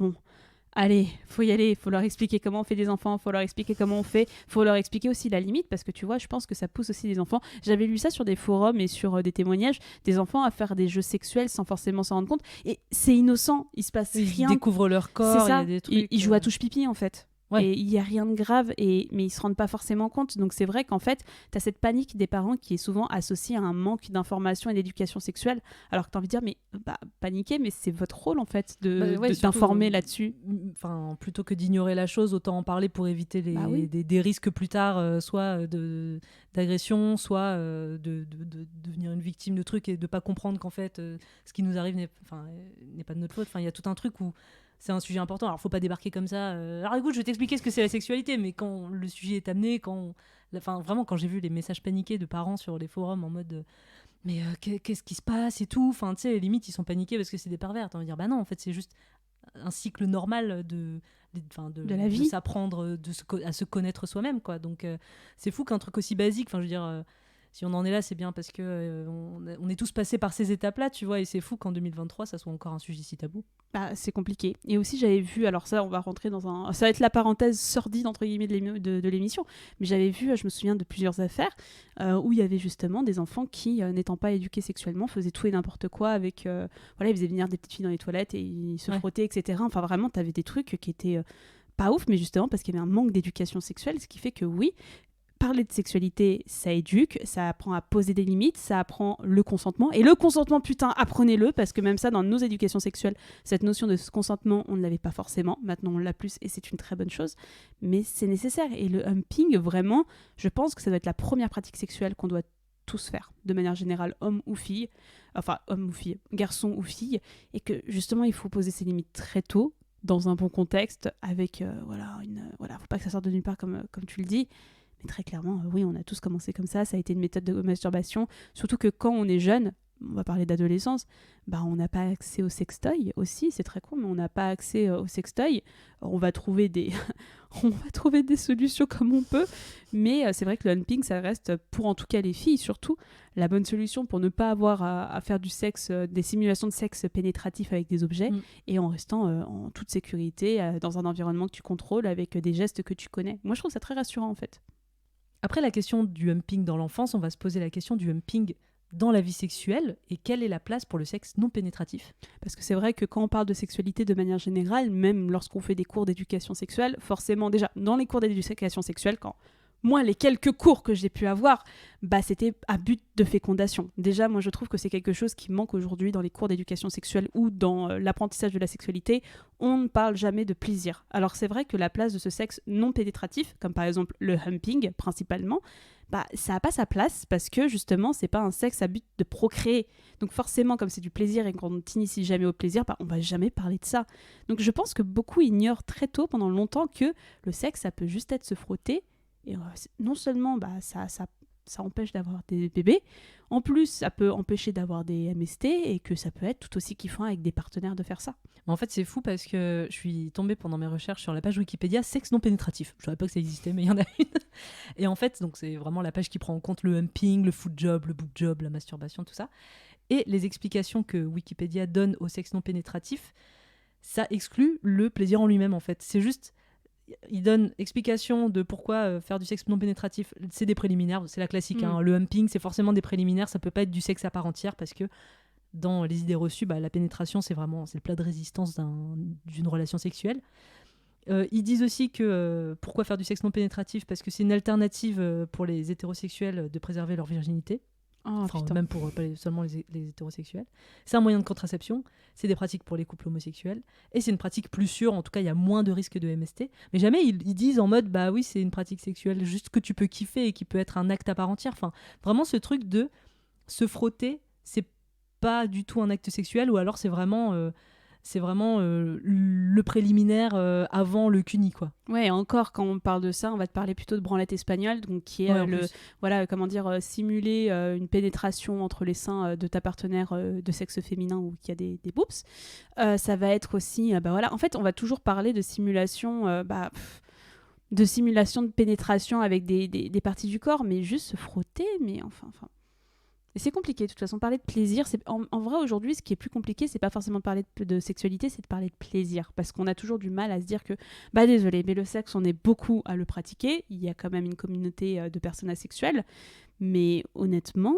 Speaker 1: allez, faut y aller, faut leur expliquer comment on fait des enfants, faut leur expliquer comment on fait, faut leur expliquer aussi la limite, parce que tu vois, je pense que ça pousse aussi les enfants. J'avais lu ça sur des forums et sur des témoignages, des enfants à faire des jeux sexuels sans forcément s'en rendre compte, et c'est innocent, il se passe rien.
Speaker 2: Ils découvrent leur corps,
Speaker 1: c'est ça,
Speaker 2: il y a des trucs.
Speaker 1: Ils jouent à touche pipi en fait.
Speaker 2: Ouais.
Speaker 1: Et il n'y a rien de grave, mais ils ne se rendent pas forcément compte. Donc c'est vrai qu'en fait, tu as cette panique des parents qui est souvent associée à un manque d'information et d'éducation sexuelle, alors que tu as envie de dire, mais paniquer, mais c'est votre rôle en fait d'informer là-dessus.
Speaker 2: Plutôt que d'ignorer la chose, autant en parler pour éviter des risques plus tard, soit d'agression, soit de devenir une victime de trucs et de ne pas comprendre qu'en fait, ce qui nous arrive n'est pas de notre faute. Il y a tout un truc où c'est un sujet important. Alors, faut pas débarquer comme ça. Alors, écoute, je vais t'expliquer ce que c'est la sexualité, mais quand le sujet est amené, vraiment, quand j'ai vu les messages paniqués de parents sur les forums en mode mais qu'est-ce qui se passe et tout, tu sais, limite, ils sont paniqués parce que c'est des pervers. T'as envie de dire, bah non, en fait, c'est juste un cycle normal de
Speaker 1: la vie.
Speaker 2: de s'apprendre à se connaître soi-même, quoi. Donc c'est fou qu'un truc aussi basique, enfin je veux dire, si on en est là, c'est bien parce que on est tous passés par ces étapes-là, tu vois, et c'est fou qu'en 2023 ça soit encore un sujet si tabou.
Speaker 1: Bah, c'est compliqué. Et aussi, j'avais vu, alors ça, on va rentrer dans un... Ça va être la parenthèse sordide, entre guillemets, de l'émission. Mais j'avais vu, je me souviens de plusieurs affaires où il y avait justement des enfants qui, n'étant pas éduqués sexuellement, faisaient tout et n'importe quoi avec... voilà, ils faisaient venir des petites filles dans les toilettes et ils se frottaient, etc. Enfin, vraiment, t'avais des trucs qui étaient pas ouf, mais justement parce qu'il y avait un manque d'éducation sexuelle, ce qui fait que oui, parler de sexualité, ça éduque, ça apprend à poser des limites, ça apprend le consentement. Et le consentement, putain, apprenez-le, parce que même ça, dans nos éducations sexuelles, cette notion de consentement, on ne l'avait pas forcément. Maintenant, on l'a plus et c'est une très bonne chose. Mais c'est nécessaire. Et le humping, vraiment, je pense que ça doit être la première pratique sexuelle qu'on doit tous faire, de manière générale, homme ou fille, enfin, homme ou fille, garçon ou fille, et que justement, il faut poser ses limites très tôt, dans un bon contexte, avec, faut pas que ça sorte de nulle part, comme tu le dis. Mais très clairement, oui, on a tous commencé comme ça a été une méthode de masturbation, surtout que quand on est jeune, on va parler d'adolescence, bah on n'a pas accès au sextoy aussi, c'est très cool, mais on n'a pas accès au sextoy. On va trouver des solutions comme on peut, mais c'est vrai que le humping, ça reste, pour en tout cas les filles surtout, la bonne solution pour ne pas avoir à faire du sexe, des simulations de sexe pénétratif avec des objets, et en restant en toute sécurité, dans un environnement que tu contrôles, avec des gestes que tu connais. Moi, je trouve ça très rassurant, en fait.
Speaker 2: Après la question du humping dans l'enfance, on va se poser la question du humping dans la vie sexuelle et quelle est la place pour le sexe non pénétratif.
Speaker 1: Parce que c'est vrai que quand on parle de sexualité de manière générale, même lorsqu'on fait des cours d'éducation sexuelle, forcément déjà dans les cours d'éducation sexuelle, quand moi les quelques cours que j'ai pu avoir, bah c'était à but de fécondation. Déjà moi je trouve que c'est quelque chose qui manque aujourd'hui dans les cours d'éducation sexuelle ou dans l'apprentissage de la sexualité. On ne parle jamais de plaisir. Alors c'est vrai que la place de ce sexe non pénétratif, comme par exemple le humping principalement, bah, ça n'a pas sa place parce que justement c'est pas un sexe à but de procréer, donc forcément comme c'est du plaisir et qu'on ne t'initie jamais au plaisir, bah, on va jamais parler de ça. Donc je pense que beaucoup ignorent très tôt pendant longtemps que le sexe ça peut juste être se frotter et non seulement bah, ça empêche d'avoir des bébés, en plus ça peut empêcher d'avoir des MST et que ça peut être tout aussi kiffant avec des partenaires de faire ça.
Speaker 2: Mais en fait c'est fou parce que je suis tombée pendant mes recherches sur la page Wikipédia sexe non pénétratif. Je savais pas que ça existait mais il y en a une. Et en fait donc c'est vraiment la page qui prend en compte le humping, le foot job, le book job, la masturbation, tout ça. Et les explications que Wikipédia donne au sexe non pénétratif, ça exclut le plaisir en lui-même en fait. C'est juste il donne explication de pourquoi faire du sexe non pénétratif, c'est des préliminaires, c'est la classique. Hein. Le humping, c'est forcément des préliminaires, ça peut pas être du sexe à part entière parce que dans les idées reçues, bah, la pénétration, c'est le plat de résistance d'une relation sexuelle. Ils disent aussi que pourquoi faire du sexe non pénétratif, parce que c'est une alternative pour les hétérosexuels de préserver leur virginité. Même pour pas seulement les hétérosexuels. C'est un moyen de contraception, c'est des pratiques pour les couples homosexuels, et c'est une pratique plus sûre, en tout cas il y a moins de risques de MST. Mais jamais ils disent en mode, bah oui, c'est une pratique sexuelle juste que tu peux kiffer et qui peut être un acte à part entière. Enfin, vraiment ce truc de se frotter, c'est pas du tout un acte sexuel, ou alors c'est vraiment le préliminaire avant le cuni, quoi.
Speaker 1: Ouais, encore quand on parle de ça, on va te parler plutôt de branlette espagnole, donc qui est simuler une pénétration entre les seins de ta partenaire de sexe féminin ou qui a des boobs. Ça va être aussi, en fait, on va toujours parler de simulation, de pénétration avec des parties du corps, mais juste se frotter, mais enfin. Et c'est compliqué, de toute façon, parler de plaisir, en vrai, aujourd'hui, ce qui est plus compliqué, c'est pas forcément de parler de sexualité, c'est de parler de plaisir, parce qu'on a toujours du mal à se dire que, désolé, mais le sexe, on est beaucoup à le pratiquer, il y a quand même une communauté de personnes asexuelles, mais honnêtement,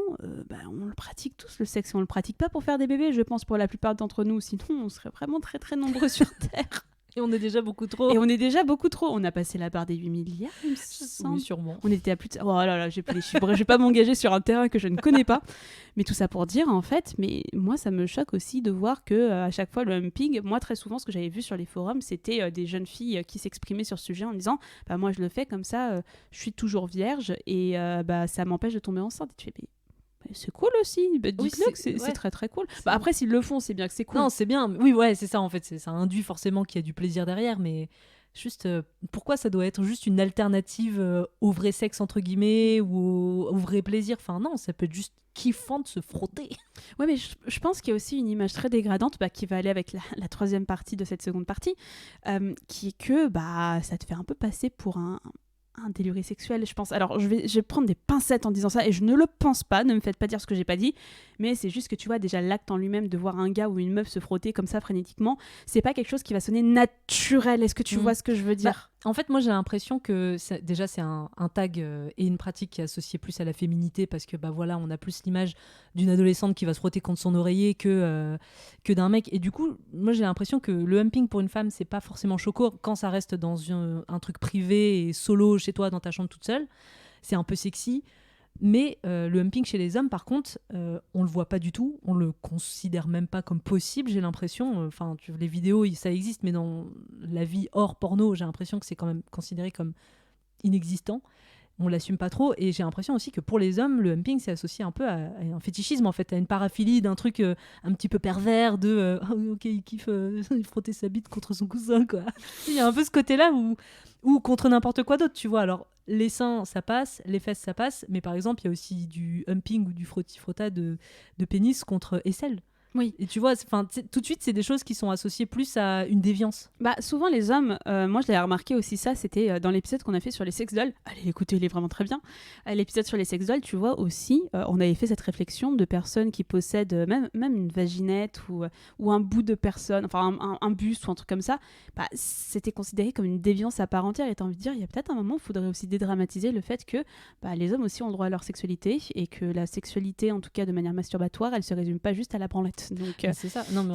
Speaker 1: on le pratique tous, le sexe, on le pratique pas pour faire des bébés, je pense, pour la plupart d'entre nous, sinon on serait vraiment très très nombreux sur Terre.
Speaker 2: Et on est déjà beaucoup trop.
Speaker 1: On a passé la barre des 8 milliards, il me semble.
Speaker 2: Oui, sûrement.
Speaker 1: On était à plus de... Oh là là, j'ai plus les chiffres. Je vais pas m'engager sur un terrain que je ne connais pas. Mais tout ça pour dire, en fait, mais moi, ça me choque aussi de voir que à chaque fois, le humping, moi, très souvent, ce que j'avais vu sur les forums, c'était des jeunes filles qui s'exprimaient sur ce sujet en disant, moi, je le fais comme ça, je suis toujours vierge et ça m'empêche de tomber enceinte. Et tu fais, mais c'est cool aussi, dites-le que c'est très très cool. Après, s'ils le font, c'est bien que c'est cool.
Speaker 2: Non, c'est bien. Oui, ouais, c'est ça en fait. Ça induit forcément qu'il y a du plaisir derrière, mais juste pourquoi ça doit être juste une alternative au vrai sexe entre guillemets ou au vrai plaisir. Enfin non, ça peut être juste kiffant de se frotter.
Speaker 1: Ouais, mais je pense qu'il y a aussi une image très dégradante qui va aller avec la troisième partie de cette seconde partie, qui est que ça te fait un peu passer pour un déluré sexuel, je pense. Alors, je vais prendre des pincettes en disant ça, et je ne le pense pas, ne me faites pas dire ce que j'ai pas dit, mais c'est juste que tu vois, déjà l'acte en lui-même de voir un gars ou une meuf se frotter comme ça frénétiquement, c'est pas quelque chose qui va sonner naturel. Est-ce que tu vois ce que je veux dire?
Speaker 2: En fait, moi, j'ai l'impression que c'est un tag et une pratique qui est associée plus à la féminité, parce que voilà, on a plus l'image d'une adolescente qui va se frotter contre son oreiller que d'un mec. Et du coup, moi, j'ai l'impression que le humping pour une femme, c'est pas forcément choquant quand ça reste dans un truc privé et solo chez toi dans ta chambre toute seule. C'est un peu sexy. Mais le humping chez les hommes, par contre, on le voit pas du tout. On le considère même pas comme possible, j'ai l'impression. Enfin, les vidéos, ça existe, mais dans la vie hors porno, j'ai l'impression que c'est quand même considéré comme inexistant. On l'assume pas trop. Et j'ai l'impression aussi que pour les hommes, le humping, c'est associé un peu à un fétichisme, en fait, à une paraphilie d'un truc un petit peu pervers de ok, il kiffe frotter sa bite contre son cousin, quoi. Il y a un peu ce côté-là ou contre n'importe quoi d'autre, tu vois. Alors, les seins, ça passe, les fesses, ça passe, mais par exemple, il y a aussi du humping ou du frotti-frotta de pénis contre aisselle.
Speaker 1: Oui.
Speaker 2: Et tu vois, tout de suite, c'est des choses qui sont associées plus à une déviance.
Speaker 1: Souvent, les hommes, moi je l'avais remarqué aussi, ça, c'était dans l'épisode qu'on a fait sur les sex dolls. Allez l'écouter, il est vraiment très bien. L'épisode sur les sex dolls, tu vois aussi, on avait fait cette réflexion de personnes qui possèdent même une vaginette ou un bout de personne, enfin un buste ou un truc comme ça. C'était considéré comme une déviance à part entière. Et t'as envie de dire, il y a peut-être un moment où il faudrait aussi dédramatiser le fait que les hommes aussi ont le droit à leur sexualité et que la sexualité, en tout cas de manière masturbatoire, elle se résume pas juste à la branlette. Donc,
Speaker 2: c'est ça. Non, mais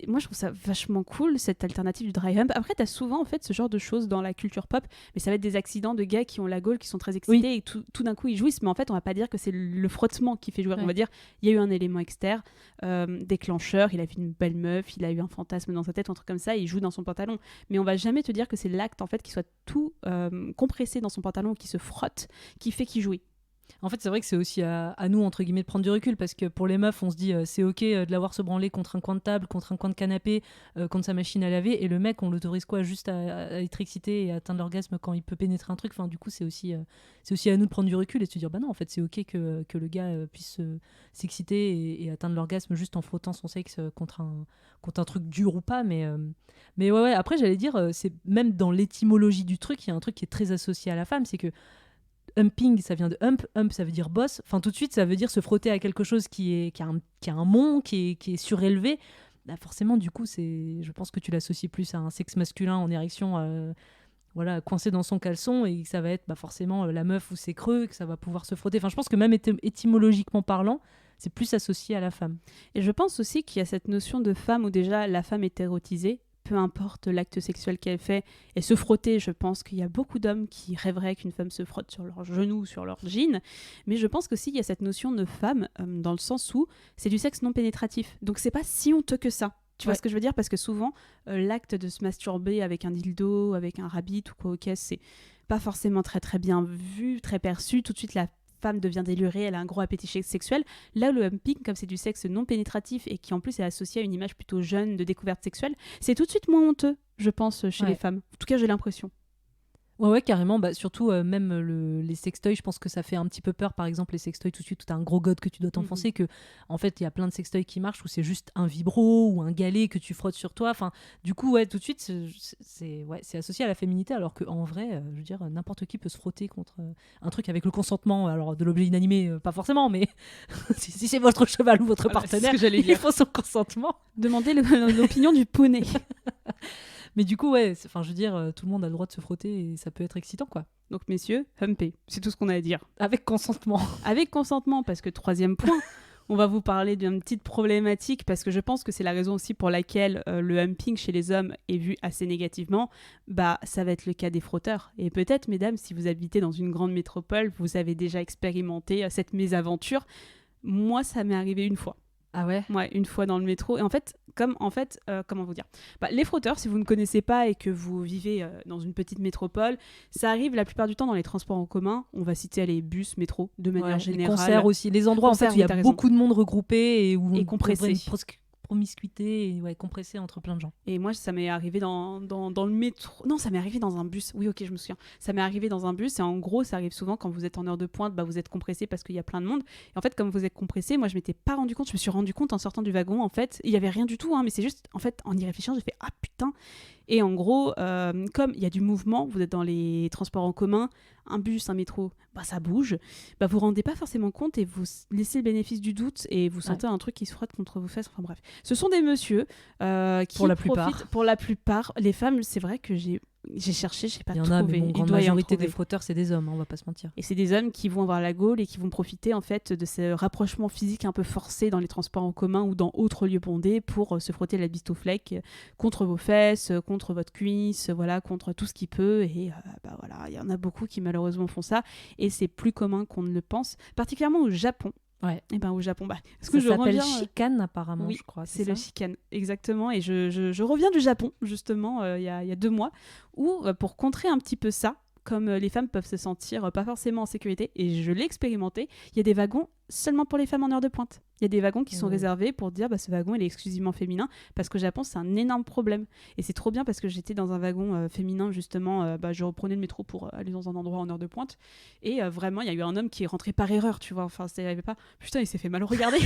Speaker 1: moi, je trouve ça vachement cool, cette alternative du dry hump. Après, t'as souvent en fait ce genre de choses dans la culture pop, mais ça va être des accidents de gars qui ont la gaule, qui sont très excités et tout d'un coup ils jouissent. Mais en fait, on va pas dire que c'est le frottement qui fait jouir. Ouais. On va dire il y a eu un élément externe, déclencheur. Il a vu une belle meuf, il a eu un fantasme dans sa tête, un truc comme ça. Et il joue dans son pantalon. Mais on va jamais te dire que c'est l'acte en fait qui soit tout compressé dans son pantalon, qui se frotte, qui fait qu'il jouit.
Speaker 2: En fait, c'est vrai que c'est aussi à nous, entre guillemets, de prendre du recul, parce que pour les meufs, on se dit c'est ok de l'avoir se branler contre un coin de table, contre un coin de canapé, contre sa machine à laver, et le mec, on l'autorise quoi, juste à être excité et à atteindre l'orgasme quand il peut pénétrer un truc. Enfin, du coup, c'est aussi à nous de prendre du recul et de se dire non, en fait, c'est ok que le gars puisse s'exciter et atteindre l'orgasme juste en frottant son sexe contre un truc dur ou pas. Mais ouais, après, j'allais dire, c'est même dans l'étymologie du truc, il y a un truc qui est très associé à la femme, c'est que humping, ça vient de hump ça veut dire boss, enfin tout de suite ça veut dire se frotter à quelque chose qui a un mont, qui est surélevé. Forcément du coup je pense que tu l'associes plus à un sexe masculin en érection, coincé dans son caleçon, et que ça va être forcément la meuf ou c'est creux, que ça va pouvoir se frotter. Enfin je pense que même étymologiquement parlant, c'est plus associé à la femme.
Speaker 1: Et je pense aussi qu'il y a cette notion de femme où déjà la femme est érotisée, peu importe l'acte sexuel qu'elle fait, et se frotter, je pense qu'il y a beaucoup d'hommes qui rêveraient qu'une femme se frotte sur leurs genoux, sur leurs jeans, mais je pense qu'aussi il y a cette notion de femme dans le sens où c'est du sexe non pénétratif, donc c'est pas si honteux que ça. Tu vois ce que je veux dire? Parce que souvent, l'acte de se masturber avec un dildo, avec un rabbit ou quoi, ok, c'est pas forcément très très bien vu, très perçu. Tout de suite, la femme devient délurée, elle a un gros appétit sexuel. Là, le humping, comme c'est du sexe non pénétratif et qui en plus est associé à une image plutôt jeune de découverte sexuelle, c'est tout de suite moins honteux, je pense, chez les femmes. En tout cas, j'ai l'impression.
Speaker 2: Ouais, carrément. Surtout, même les sextoys, je pense que ça fait un petit peu peur. Par exemple, les sextoys, tout de suite, où t'as un gros god que tu dois t'enfoncer, que, en fait, il y a plein de sextoys qui marchent où c'est juste un vibro ou un galet que tu frottes sur toi. Enfin, du coup, tout de suite, c'est associé à la féminité, alors qu'en vrai, je veux dire, n'importe qui peut se frotter contre un truc avec le consentement. Alors, de l'objet inanimé, pas forcément, mais si c'est votre cheval ou votre partenaire, il faut son consentement.
Speaker 1: Demandez l'opinion du poney.
Speaker 2: Mais du coup, je veux dire, tout le monde a le droit de se frotter et ça peut être excitant, quoi.
Speaker 1: Donc, messieurs, humper, c'est tout ce qu'on a à dire.
Speaker 2: Avec consentement.
Speaker 1: Avec consentement, parce que troisième point, on va vous parler d'une petite problématique, parce que je pense que c'est la raison aussi pour laquelle le humping chez les hommes est vu assez négativement. Ça va être le cas des frotteurs. Et peut-être, mesdames, si vous habitez dans une grande métropole, vous avez déjà expérimenté cette mésaventure. Moi, ça m'est arrivé une fois.
Speaker 2: Ah ouais?
Speaker 1: Ouais, une fois dans le métro. Et en fait, comment vous dire, les frotteurs, si vous ne connaissez pas et que vous vivez dans une petite métropole, ça arrive la plupart du temps dans les transports en commun. On va citer les bus, métro, de manière générale.
Speaker 2: Les concerts aussi, les endroits en fait où il y a beaucoup de monde regroupé et où
Speaker 1: compressé.
Speaker 2: promiscuité et compressée entre plein de gens.
Speaker 1: Et moi, ça m'est arrivé dans le métro. Non, ça m'est arrivé dans un bus. Oui, ok, je me souviens. Ça m'est arrivé dans un bus et en gros, ça arrive souvent quand vous êtes en heure de pointe, vous êtes compressé parce qu'il y a plein de monde. Et en fait, comme vous êtes compressé, moi, je m'étais pas rendu compte. Je me suis rendu compte en sortant du wagon, en fait, il y avait rien du tout, mais c'est juste, en fait, en y réfléchissant, j'ai fait ah putain. Et en gros, comme il y a du mouvement, vous êtes dans les transports en commun, un bus, un métro, ça bouge, vous vous rendez pas forcément compte et vous laissez le bénéfice du doute et vous sentez un truc qui se frotte contre vos fesses. Enfin bref, ce sont des messieurs qui
Speaker 2: pour la
Speaker 1: profitent. Pour la plupart, les femmes, c'est vrai que j'ai cherché, j'ai pas trouvé.
Speaker 2: Il y en a, mais
Speaker 1: Il
Speaker 2: grande
Speaker 1: doit y en
Speaker 2: majorité
Speaker 1: trouver.
Speaker 2: des frotteurs, c'est des hommes, on va pas se mentir.
Speaker 1: Et c'est des hommes qui vont avoir la gaule et qui vont profiter en fait de ces rapprochements physiques un peu forcés dans les transports en commun ou dans autres lieux bondés pour se frotter la bistoflèque contre vos fesses, contre votre cuisse, voilà, contre tout ce qui peut. Et voilà, il y en a beaucoup qui malheureusement font ça et c'est plus commun qu'on ne le pense, particulièrement au Japon.
Speaker 2: Ouais.
Speaker 1: Et au Japon,
Speaker 2: ça s'appelle chicane apparemment,
Speaker 1: oui,
Speaker 2: je crois.
Speaker 1: C'est le chicane, exactement. Et je reviens du Japon, justement, il y a 2 mois, où, pour contrer un petit peu ça, comme les femmes peuvent se sentir pas forcément en sécurité, et je l'ai expérimenté, il y a des wagons seulement pour les femmes en heure de pointe. Il y a des wagons qui sont réservés pour dire ce wagon il est exclusivement féminin, parce qu'au Japon c'est un énorme problème. Et c'est trop bien parce que j'étais dans un wagon féminin justement, je reprenais le métro pour aller dans un endroit en heure de pointe, et vraiment il y a eu un homme qui est rentré par erreur, tu vois, enfin il avait pas, putain il s'est fait mal regarder.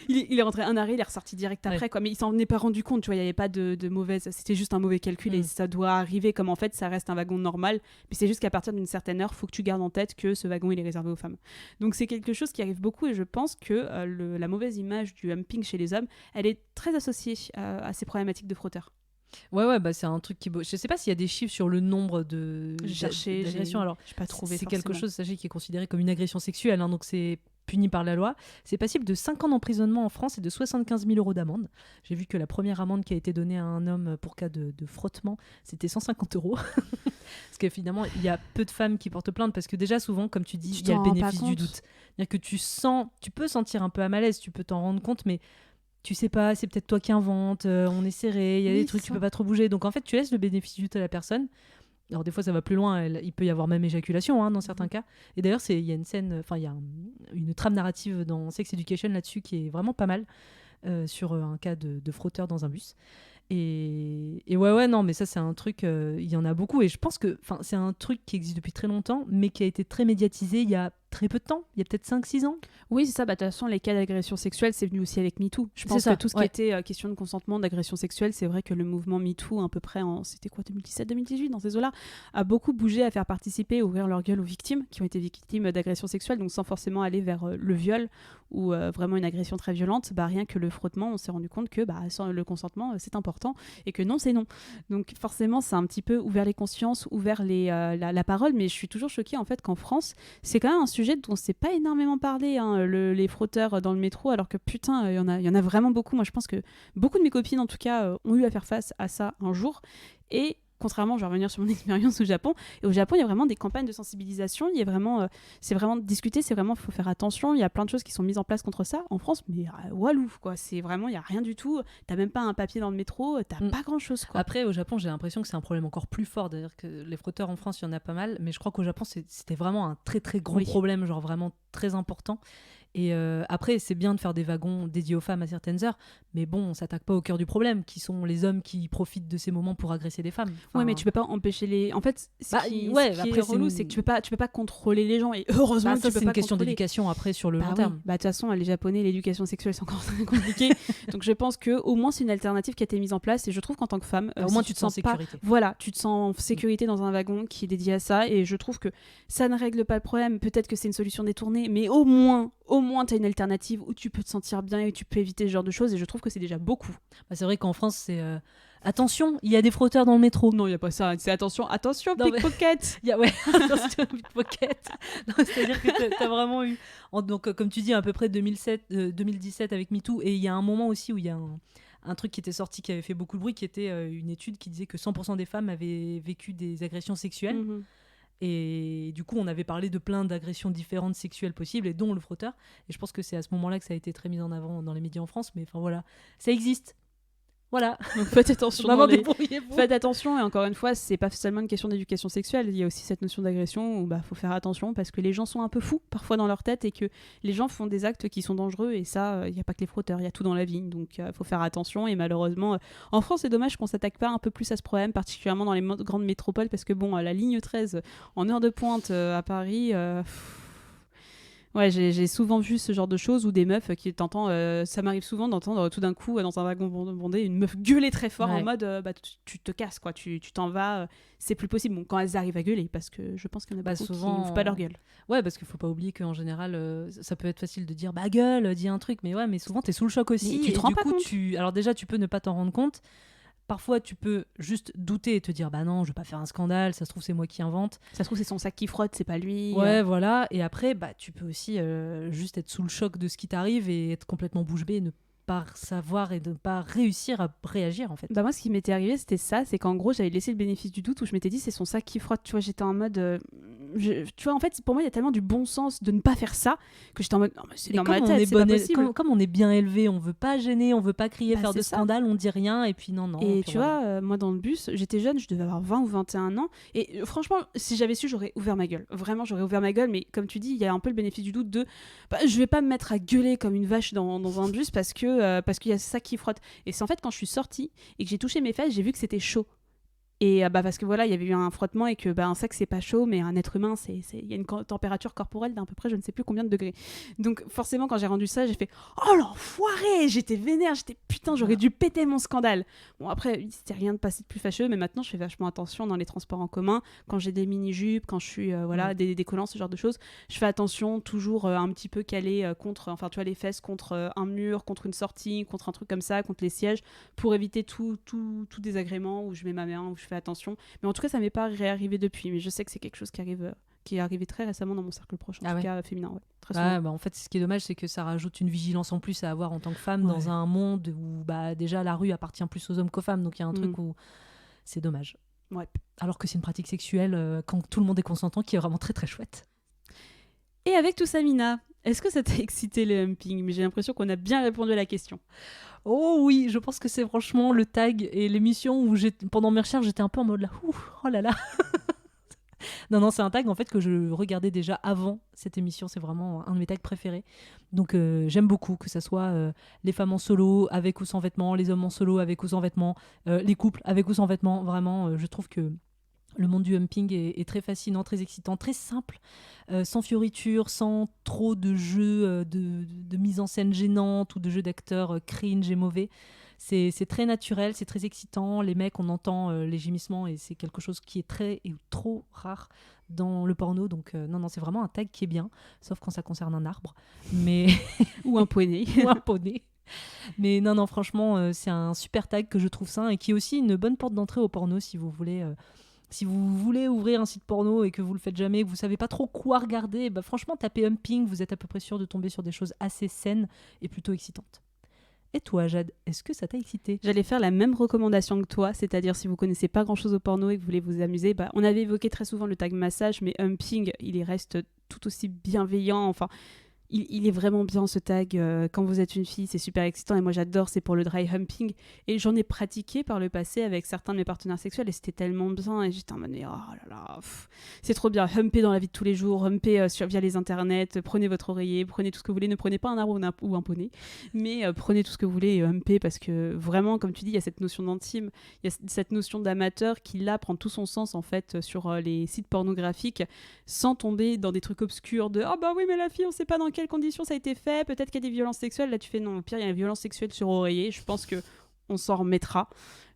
Speaker 1: il est rentré un arrêt, il est ressorti direct après, quoi. Mais il s'en est pas rendu compte, tu vois, il y avait pas de mauvaise, c'était juste un mauvais calcul et ça doit arriver, comme en fait ça reste un wagon normal, mais c'est juste qu'à partir d'une certaine heure, faut que tu gardes en tête que ce wagon il est réservé aux femmes. Donc c'est quelque chose qui arrive beaucoup et je pense que la mauvaise image du humping chez les hommes, elle est très associée à ces problématiques de frotteurs.
Speaker 2: Ouais, c'est un truc qui... Je sais pas s'il y a des chiffres sur le nombre d'agressions. Alors,
Speaker 1: j'ai pas trouvé.
Speaker 2: C'est quelque chose, sachez, qui est considéré comme une agression sexuelle, donc c'est puni par la loi. C'est passible de 5 ans d'emprisonnement en France et de 75 000 € d'amende. J'ai vu que la première amende qui a été donnée à un homme pour cas de frottement, c'était 150 €. Parce qu'évidemment, il y a peu de femmes qui portent plainte parce que déjà, souvent, comme tu dis, il y a le bénéfice du doute. C'est-à-dire que tu peux sentir un peu à malaise, tu peux t'en rendre compte, mais tu sais pas, c'est peut-être toi qui invente, on est serré, il y a des trucs, tu peux pas trop bouger. Donc en fait, tu laisses le bénéfice du doute à la personne. Alors des fois ça va plus loin, il peut y avoir même éjaculation dans certains cas. Et d'ailleurs il y a une scène, il y a une trame narrative dans Sex Education là-dessus qui est vraiment pas mal, sur un cas de frotteur dans un bus. Et non, mais ça c'est un truc, il y en a beaucoup et je pense que c'est un truc qui existe depuis très longtemps mais qui a été très médiatisé il y a très peu de temps, il y a peut-être 5-6 ans.
Speaker 1: Oui, c'est ça. De toute façon, les cas d'agression sexuelle, c'est venu aussi avec MeToo. Je pense que tout ce qui était question de consentement, d'agression sexuelle, c'est vrai que le mouvement MeToo, à peu près c'était quoi, 2017-2018, dans ces eaux-là, a beaucoup bougé à faire participer, ouvrir leur gueule aux victimes qui ont été victimes d'agression sexuelle, donc sans forcément aller vers le viol ou vraiment une agression très violente. Rien que le frottement, on s'est rendu compte que sans le consentement, c'est important et que non, c'est non. Donc forcément, ça a un petit peu ouvert les consciences, ouvert la parole, mais je suis toujours choquée en fait qu'en France, c'est quand même un sujet dont on ne s'est pas énormément parlé, les frotteurs dans le métro, alors que putain, il y en a vraiment beaucoup. Moi, je pense que beaucoup de mes copines, en tout cas, ont eu à faire face à ça un jour. Et contrairement, je vais revenir sur mon expérience au Japon. Et au Japon, il y a vraiment des campagnes de sensibilisation. Il y a vraiment, c'est vraiment discuté, c'est vraiment, faut faire attention. Il y a plein de choses qui sont mises en place contre ça. En France, mais walou, quoi. C'est vraiment, il y a rien du tout. T'as même pas un papier dans le métro. T'as pas grand chose, quoi.
Speaker 2: Après, au Japon, j'ai l'impression que c'est un problème encore plus fort. D'ailleurs, que les frotteurs en France, il y en a pas mal. Mais je crois qu'au Japon, c'était vraiment un très très gros problème, genre vraiment très important. Et après, c'est bien de faire des wagons dédiés aux femmes à certaines heures, mais bon, on s'attaque pas au cœur du problème, qui sont les hommes qui profitent de ces moments pour agresser des femmes.
Speaker 1: Ouais, mais tu peux pas empêcher les. En fait, ce qui est relou, c'est que tu peux pas contrôler les gens. Et heureusement,
Speaker 2: ça, c'est une question d'éducation après sur le long terme.
Speaker 1: De toute façon, les Japonais, l'éducation sexuelle, c'est encore très compliqué. Donc je pense que au moins c'est une alternative qui a été mise en place. Et je trouve qu'en tant que femme,
Speaker 2: au moins tu te sens en sécurité.
Speaker 1: Voilà, tu te sens en sécurité dans un wagon qui est dédié à ça. Et je trouve que ça ne règle pas le problème. Peut-être que c'est une solution détournée, mais au moins tu as une alternative où tu peux te sentir bien et tu peux éviter ce genre de choses, et je trouve que c'est déjà beaucoup.
Speaker 2: C'est vrai qu'en France, c'est attention, il y a des frotteurs dans le métro.
Speaker 1: Non, il n'y a pas ça, c'est attention, pickpocket.
Speaker 2: Attention, pickpocket. C'est-à-dire que tu as vraiment eu, donc comme tu dis, à peu près 2017 avec MeToo, et il y a un moment aussi où il y a un truc qui était sorti qui avait fait beaucoup de bruit, qui était une étude qui disait que 100% des femmes avaient vécu des agressions sexuelles. Mm-hmm. Et du coup, on avait parlé de plein d'agressions différentes sexuelles possibles, et dont le frotteur. Et je pense que c'est à ce moment-là que ça a été très mis en avant dans les médias en France. Mais enfin voilà, ça existe. Voilà.
Speaker 1: Donc faites attention.
Speaker 2: Maman,
Speaker 1: dans les-
Speaker 2: débrouillez-vous.
Speaker 1: Faites attention, et encore une fois, c'est pas seulement une question d'éducation sexuelle, il y a aussi cette notion d'agression où faut faire attention parce que les gens sont un peu fous parfois dans leur tête et que les gens font des actes qui sont dangereux, et ça, il n'y a pas que les frotteurs, il y a tout dans la vie, donc faut faire attention. Et malheureusement, en France, c'est dommage qu'on s'attaque pas un peu plus à ce problème, particulièrement dans les grandes métropoles, parce que la ligne 13 en heure de pointe à Paris... Ouais, j'ai souvent vu ce genre de choses où des meufs qui t'entends, ça m'arrive souvent d'entendre tout d'un coup dans un wagon bondé une meuf gueuler très fort en mode tu te casses quoi, tu t'en vas, c'est plus possible. Bon, quand elles arrivent à gueuler, parce que je pense qu'il y en a beaucoup
Speaker 2: souvent,
Speaker 1: qui n'ouvrent pas leur gueule.
Speaker 2: Ouais, parce qu'il faut pas oublier qu'en général, ça peut être facile de dire gueule, dis un truc, mais souvent t'es sous le choc aussi.
Speaker 1: Mais tu te
Speaker 2: et
Speaker 1: rends
Speaker 2: du
Speaker 1: pas
Speaker 2: coup,
Speaker 1: compte.
Speaker 2: alors déjà, tu peux ne pas t'en rendre compte. Parfois, tu peux juste douter et te dire non, je vais pas faire un scandale, ça se trouve, c'est moi qui invente.
Speaker 1: Ça se trouve, c'est son sac qui frotte, c'est pas lui.
Speaker 2: Ouais, voilà. Et après, tu peux aussi juste être sous le choc de ce qui t'arrive et être complètement bouche bée et ne pas savoir et ne pas réussir à réagir, en fait.
Speaker 1: Moi, ce qui m'était arrivé, c'était ça, c'est qu'en gros, j'avais laissé le bénéfice du doute où je m'étais dit, c'est son sac qui frotte. Tu vois, j'étais en mode. Tu vois, en fait, pour moi, il y a tellement du bon sens de ne pas faire ça que j'étais en mode. Non, mais c'est
Speaker 2: Et
Speaker 1: dans
Speaker 2: comme
Speaker 1: ma
Speaker 2: on
Speaker 1: tête,
Speaker 2: est
Speaker 1: c'est pas possible.
Speaker 2: comme on est bien élevé, on veut pas gêner, on veut pas crier, faire de
Speaker 1: c'est ça.
Speaker 2: scandale, on dit rien, et puis non.
Speaker 1: Et
Speaker 2: puis
Speaker 1: tu vois, moi dans le bus, j'étais jeune, je devais avoir 20 ou 21 ans. Et franchement, si j'avais su, j'aurais ouvert ma gueule. Vraiment, j'aurais ouvert ma gueule. Mais comme tu dis, il y a un peu le bénéfice du doute de je vais pas me mettre à gueuler comme une vache dans un bus parce qu'il y a ça qui frotte. Et c'est en fait quand je suis sortie et que j'ai touché mes fesses, j'ai vu que c'était chaud. Et parce que voilà, il y avait eu un frottement et que un sac c'est pas chaud, mais un être humain, il y a une température corporelle d'à peu près je ne sais plus combien de degrés. Donc forcément quand j'ai rendu ça, j'ai fait oh l'enfoiré, j'étais vénère, j'étais putain, j'aurais dû péter mon scandale. Bon après c'était rien de passé de plus fâcheux, mais maintenant je fais vachement attention dans les transports en commun, quand j'ai des mini-jupes, quand je suis des collants, ce genre de choses, je fais attention toujours un petit peu calé contre, enfin tu vois les fesses contre un mur, contre une sortie, contre un truc comme ça, contre les sièges, pour éviter tout désagrément où je mets ma main, où je fais attention. Mais en tout cas, ça m'est pas réarrivé depuis. Mais je sais que c'est quelque chose qui est arrivé très récemment dans mon cercle proche, en tout cas féminin. Ouais, très souvent.
Speaker 2: En fait, ce qui est dommage, c'est que ça rajoute une vigilance en plus à avoir en tant que femme dans un monde où déjà la rue appartient plus aux hommes qu'aux femmes. Donc il y a un truc où c'est dommage.
Speaker 1: Ouais.
Speaker 2: Alors que c'est une pratique sexuelle quand tout le monde est consentant qui est vraiment très très chouette.
Speaker 1: Et avec tout ça, Mina, est-ce que ça t'a excité le humping? Mais j'ai l'impression qu'on a bien répondu à la question.
Speaker 2: Oh oui, je pense que c'est franchement le tag et l'émission où pendant mes recherches, j'étais un peu en mode là, oh là là. Non, c'est un tag en fait que je regardais déjà avant cette émission. C'est vraiment un de mes tags préférés. Donc j'aime beaucoup que ça soit les femmes en solo avec ou sans vêtements, les hommes en solo avec ou sans vêtements, les couples avec ou sans vêtements. Vraiment, je trouve que le monde du humping est très fascinant, très excitant, très simple, sans fioritures, sans trop de jeux de mise en scène gênante ou de jeux d'acteurs cringe et mauvais. C'est très naturel, c'est très excitant. Les mecs, on entend les gémissements et c'est quelque chose qui est très et trop rare dans le porno. Donc non, c'est vraiment un tag qui est bien, sauf quand ça concerne un arbre. Mais
Speaker 1: ou un poney.
Speaker 2: Ou un poney. Mais non, franchement, c'est un super tag que je trouve sain et qui est aussi une bonne porte d'entrée au porno si vous voulez... Si vous voulez ouvrir un site porno et que vous le faites jamais, que vous savez pas trop quoi regarder, franchement, tapez humping, vous êtes à peu près sûr de tomber sur des choses assez saines et plutôt excitantes. Et toi, Jade, est-ce que ça t'a excité ?
Speaker 1: J'allais faire la même recommandation que toi, c'est-à-dire si vous connaissez pas grand-chose au porno et que vous voulez vous amuser, on avait évoqué très souvent le tag massage, mais humping, il reste tout aussi bienveillant, enfin... Il est vraiment bien ce tag, quand vous êtes une fille, c'est super excitant et moi j'adore, c'est pour le dry humping et j'en ai pratiqué par le passé avec certains de mes partenaires sexuels et c'était tellement bien et j'étais en mode oh là là, c'est trop bien, humper dans la vie de tous les jours, humper via les internets, prenez votre oreiller, prenez tout ce que vous voulez, ne prenez pas un arbre ou un poney, mais prenez tout ce que vous voulez et humper parce que vraiment, comme tu dis, il y a cette notion d'intime, il y a cette notion d'amateur qui là prend tout son sens en fait sur les sites pornographiques sans tomber dans des trucs obscurs de oui mais la fille on sait pas dans quelles conditions ça a été fait, peut-être qu'il y a des violences sexuelles, là tu fais non, au pire il y a une violence sexuelle sur oreiller, je pense que on s'en remettra,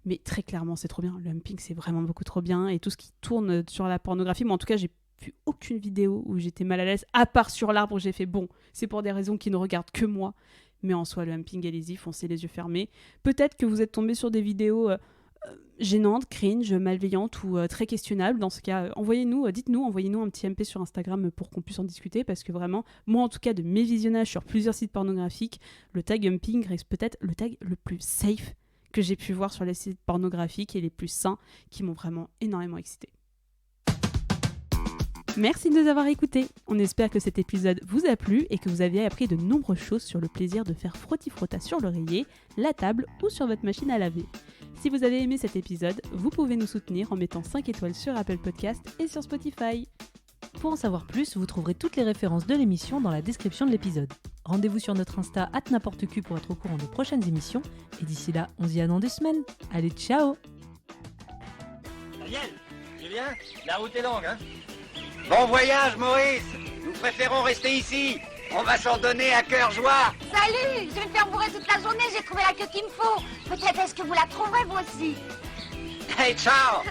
Speaker 1: mais très clairement c'est trop bien, le humping c'est vraiment beaucoup trop bien et tout ce qui tourne sur la pornographie, moi en tout cas j'ai vu aucune vidéo où j'étais mal à l'aise, à part sur l'arbre où j'ai fait bon, c'est pour des raisons qui ne regardent que moi, mais en soi le humping allez-y, foncez les yeux fermés, peut-être que vous êtes tombé sur des vidéos gênante, cringe, malveillante ou très questionnable. Dans ce cas, envoyez-nous un petit MP sur Instagram pour qu'on puisse en discuter parce que vraiment, moi en tout cas de mes visionnages sur plusieurs sites pornographiques, le tag humping reste peut-être le tag le plus safe que j'ai pu voir sur les sites pornographiques et les plus sains qui m'ont vraiment énormément excitée. Merci de nous avoir écoutés. On espère que cet épisode vous a plu et que vous avez appris de nombreuses choses sur le plaisir de faire frotti-frotta sur l'oreiller, la table ou sur votre machine à laver. Si vous avez aimé cet épisode, vous pouvez nous soutenir en mettant 5 étoiles sur Apple Podcast et sur Spotify.
Speaker 2: Pour en savoir plus, vous trouverez toutes les références de l'émission dans la description de l'épisode. Rendez-vous sur notre Insta @n'importecu pour être au courant des prochaines émissions. Et d'ici là, on se dit à dans 2 semaines. Allez, ciao!
Speaker 8: Daniel, Julien, la route est longue, hein? Bon voyage, Maurice! Nous préférons rester ici. On va s'en donner à cœur joie.
Speaker 3: Salut, je vais me faire bourrer toute la journée, j'ai trouvé la queue qu'il me faut. Peut-être est-ce que vous la trouverez vous aussi.
Speaker 8: Hey, ciao!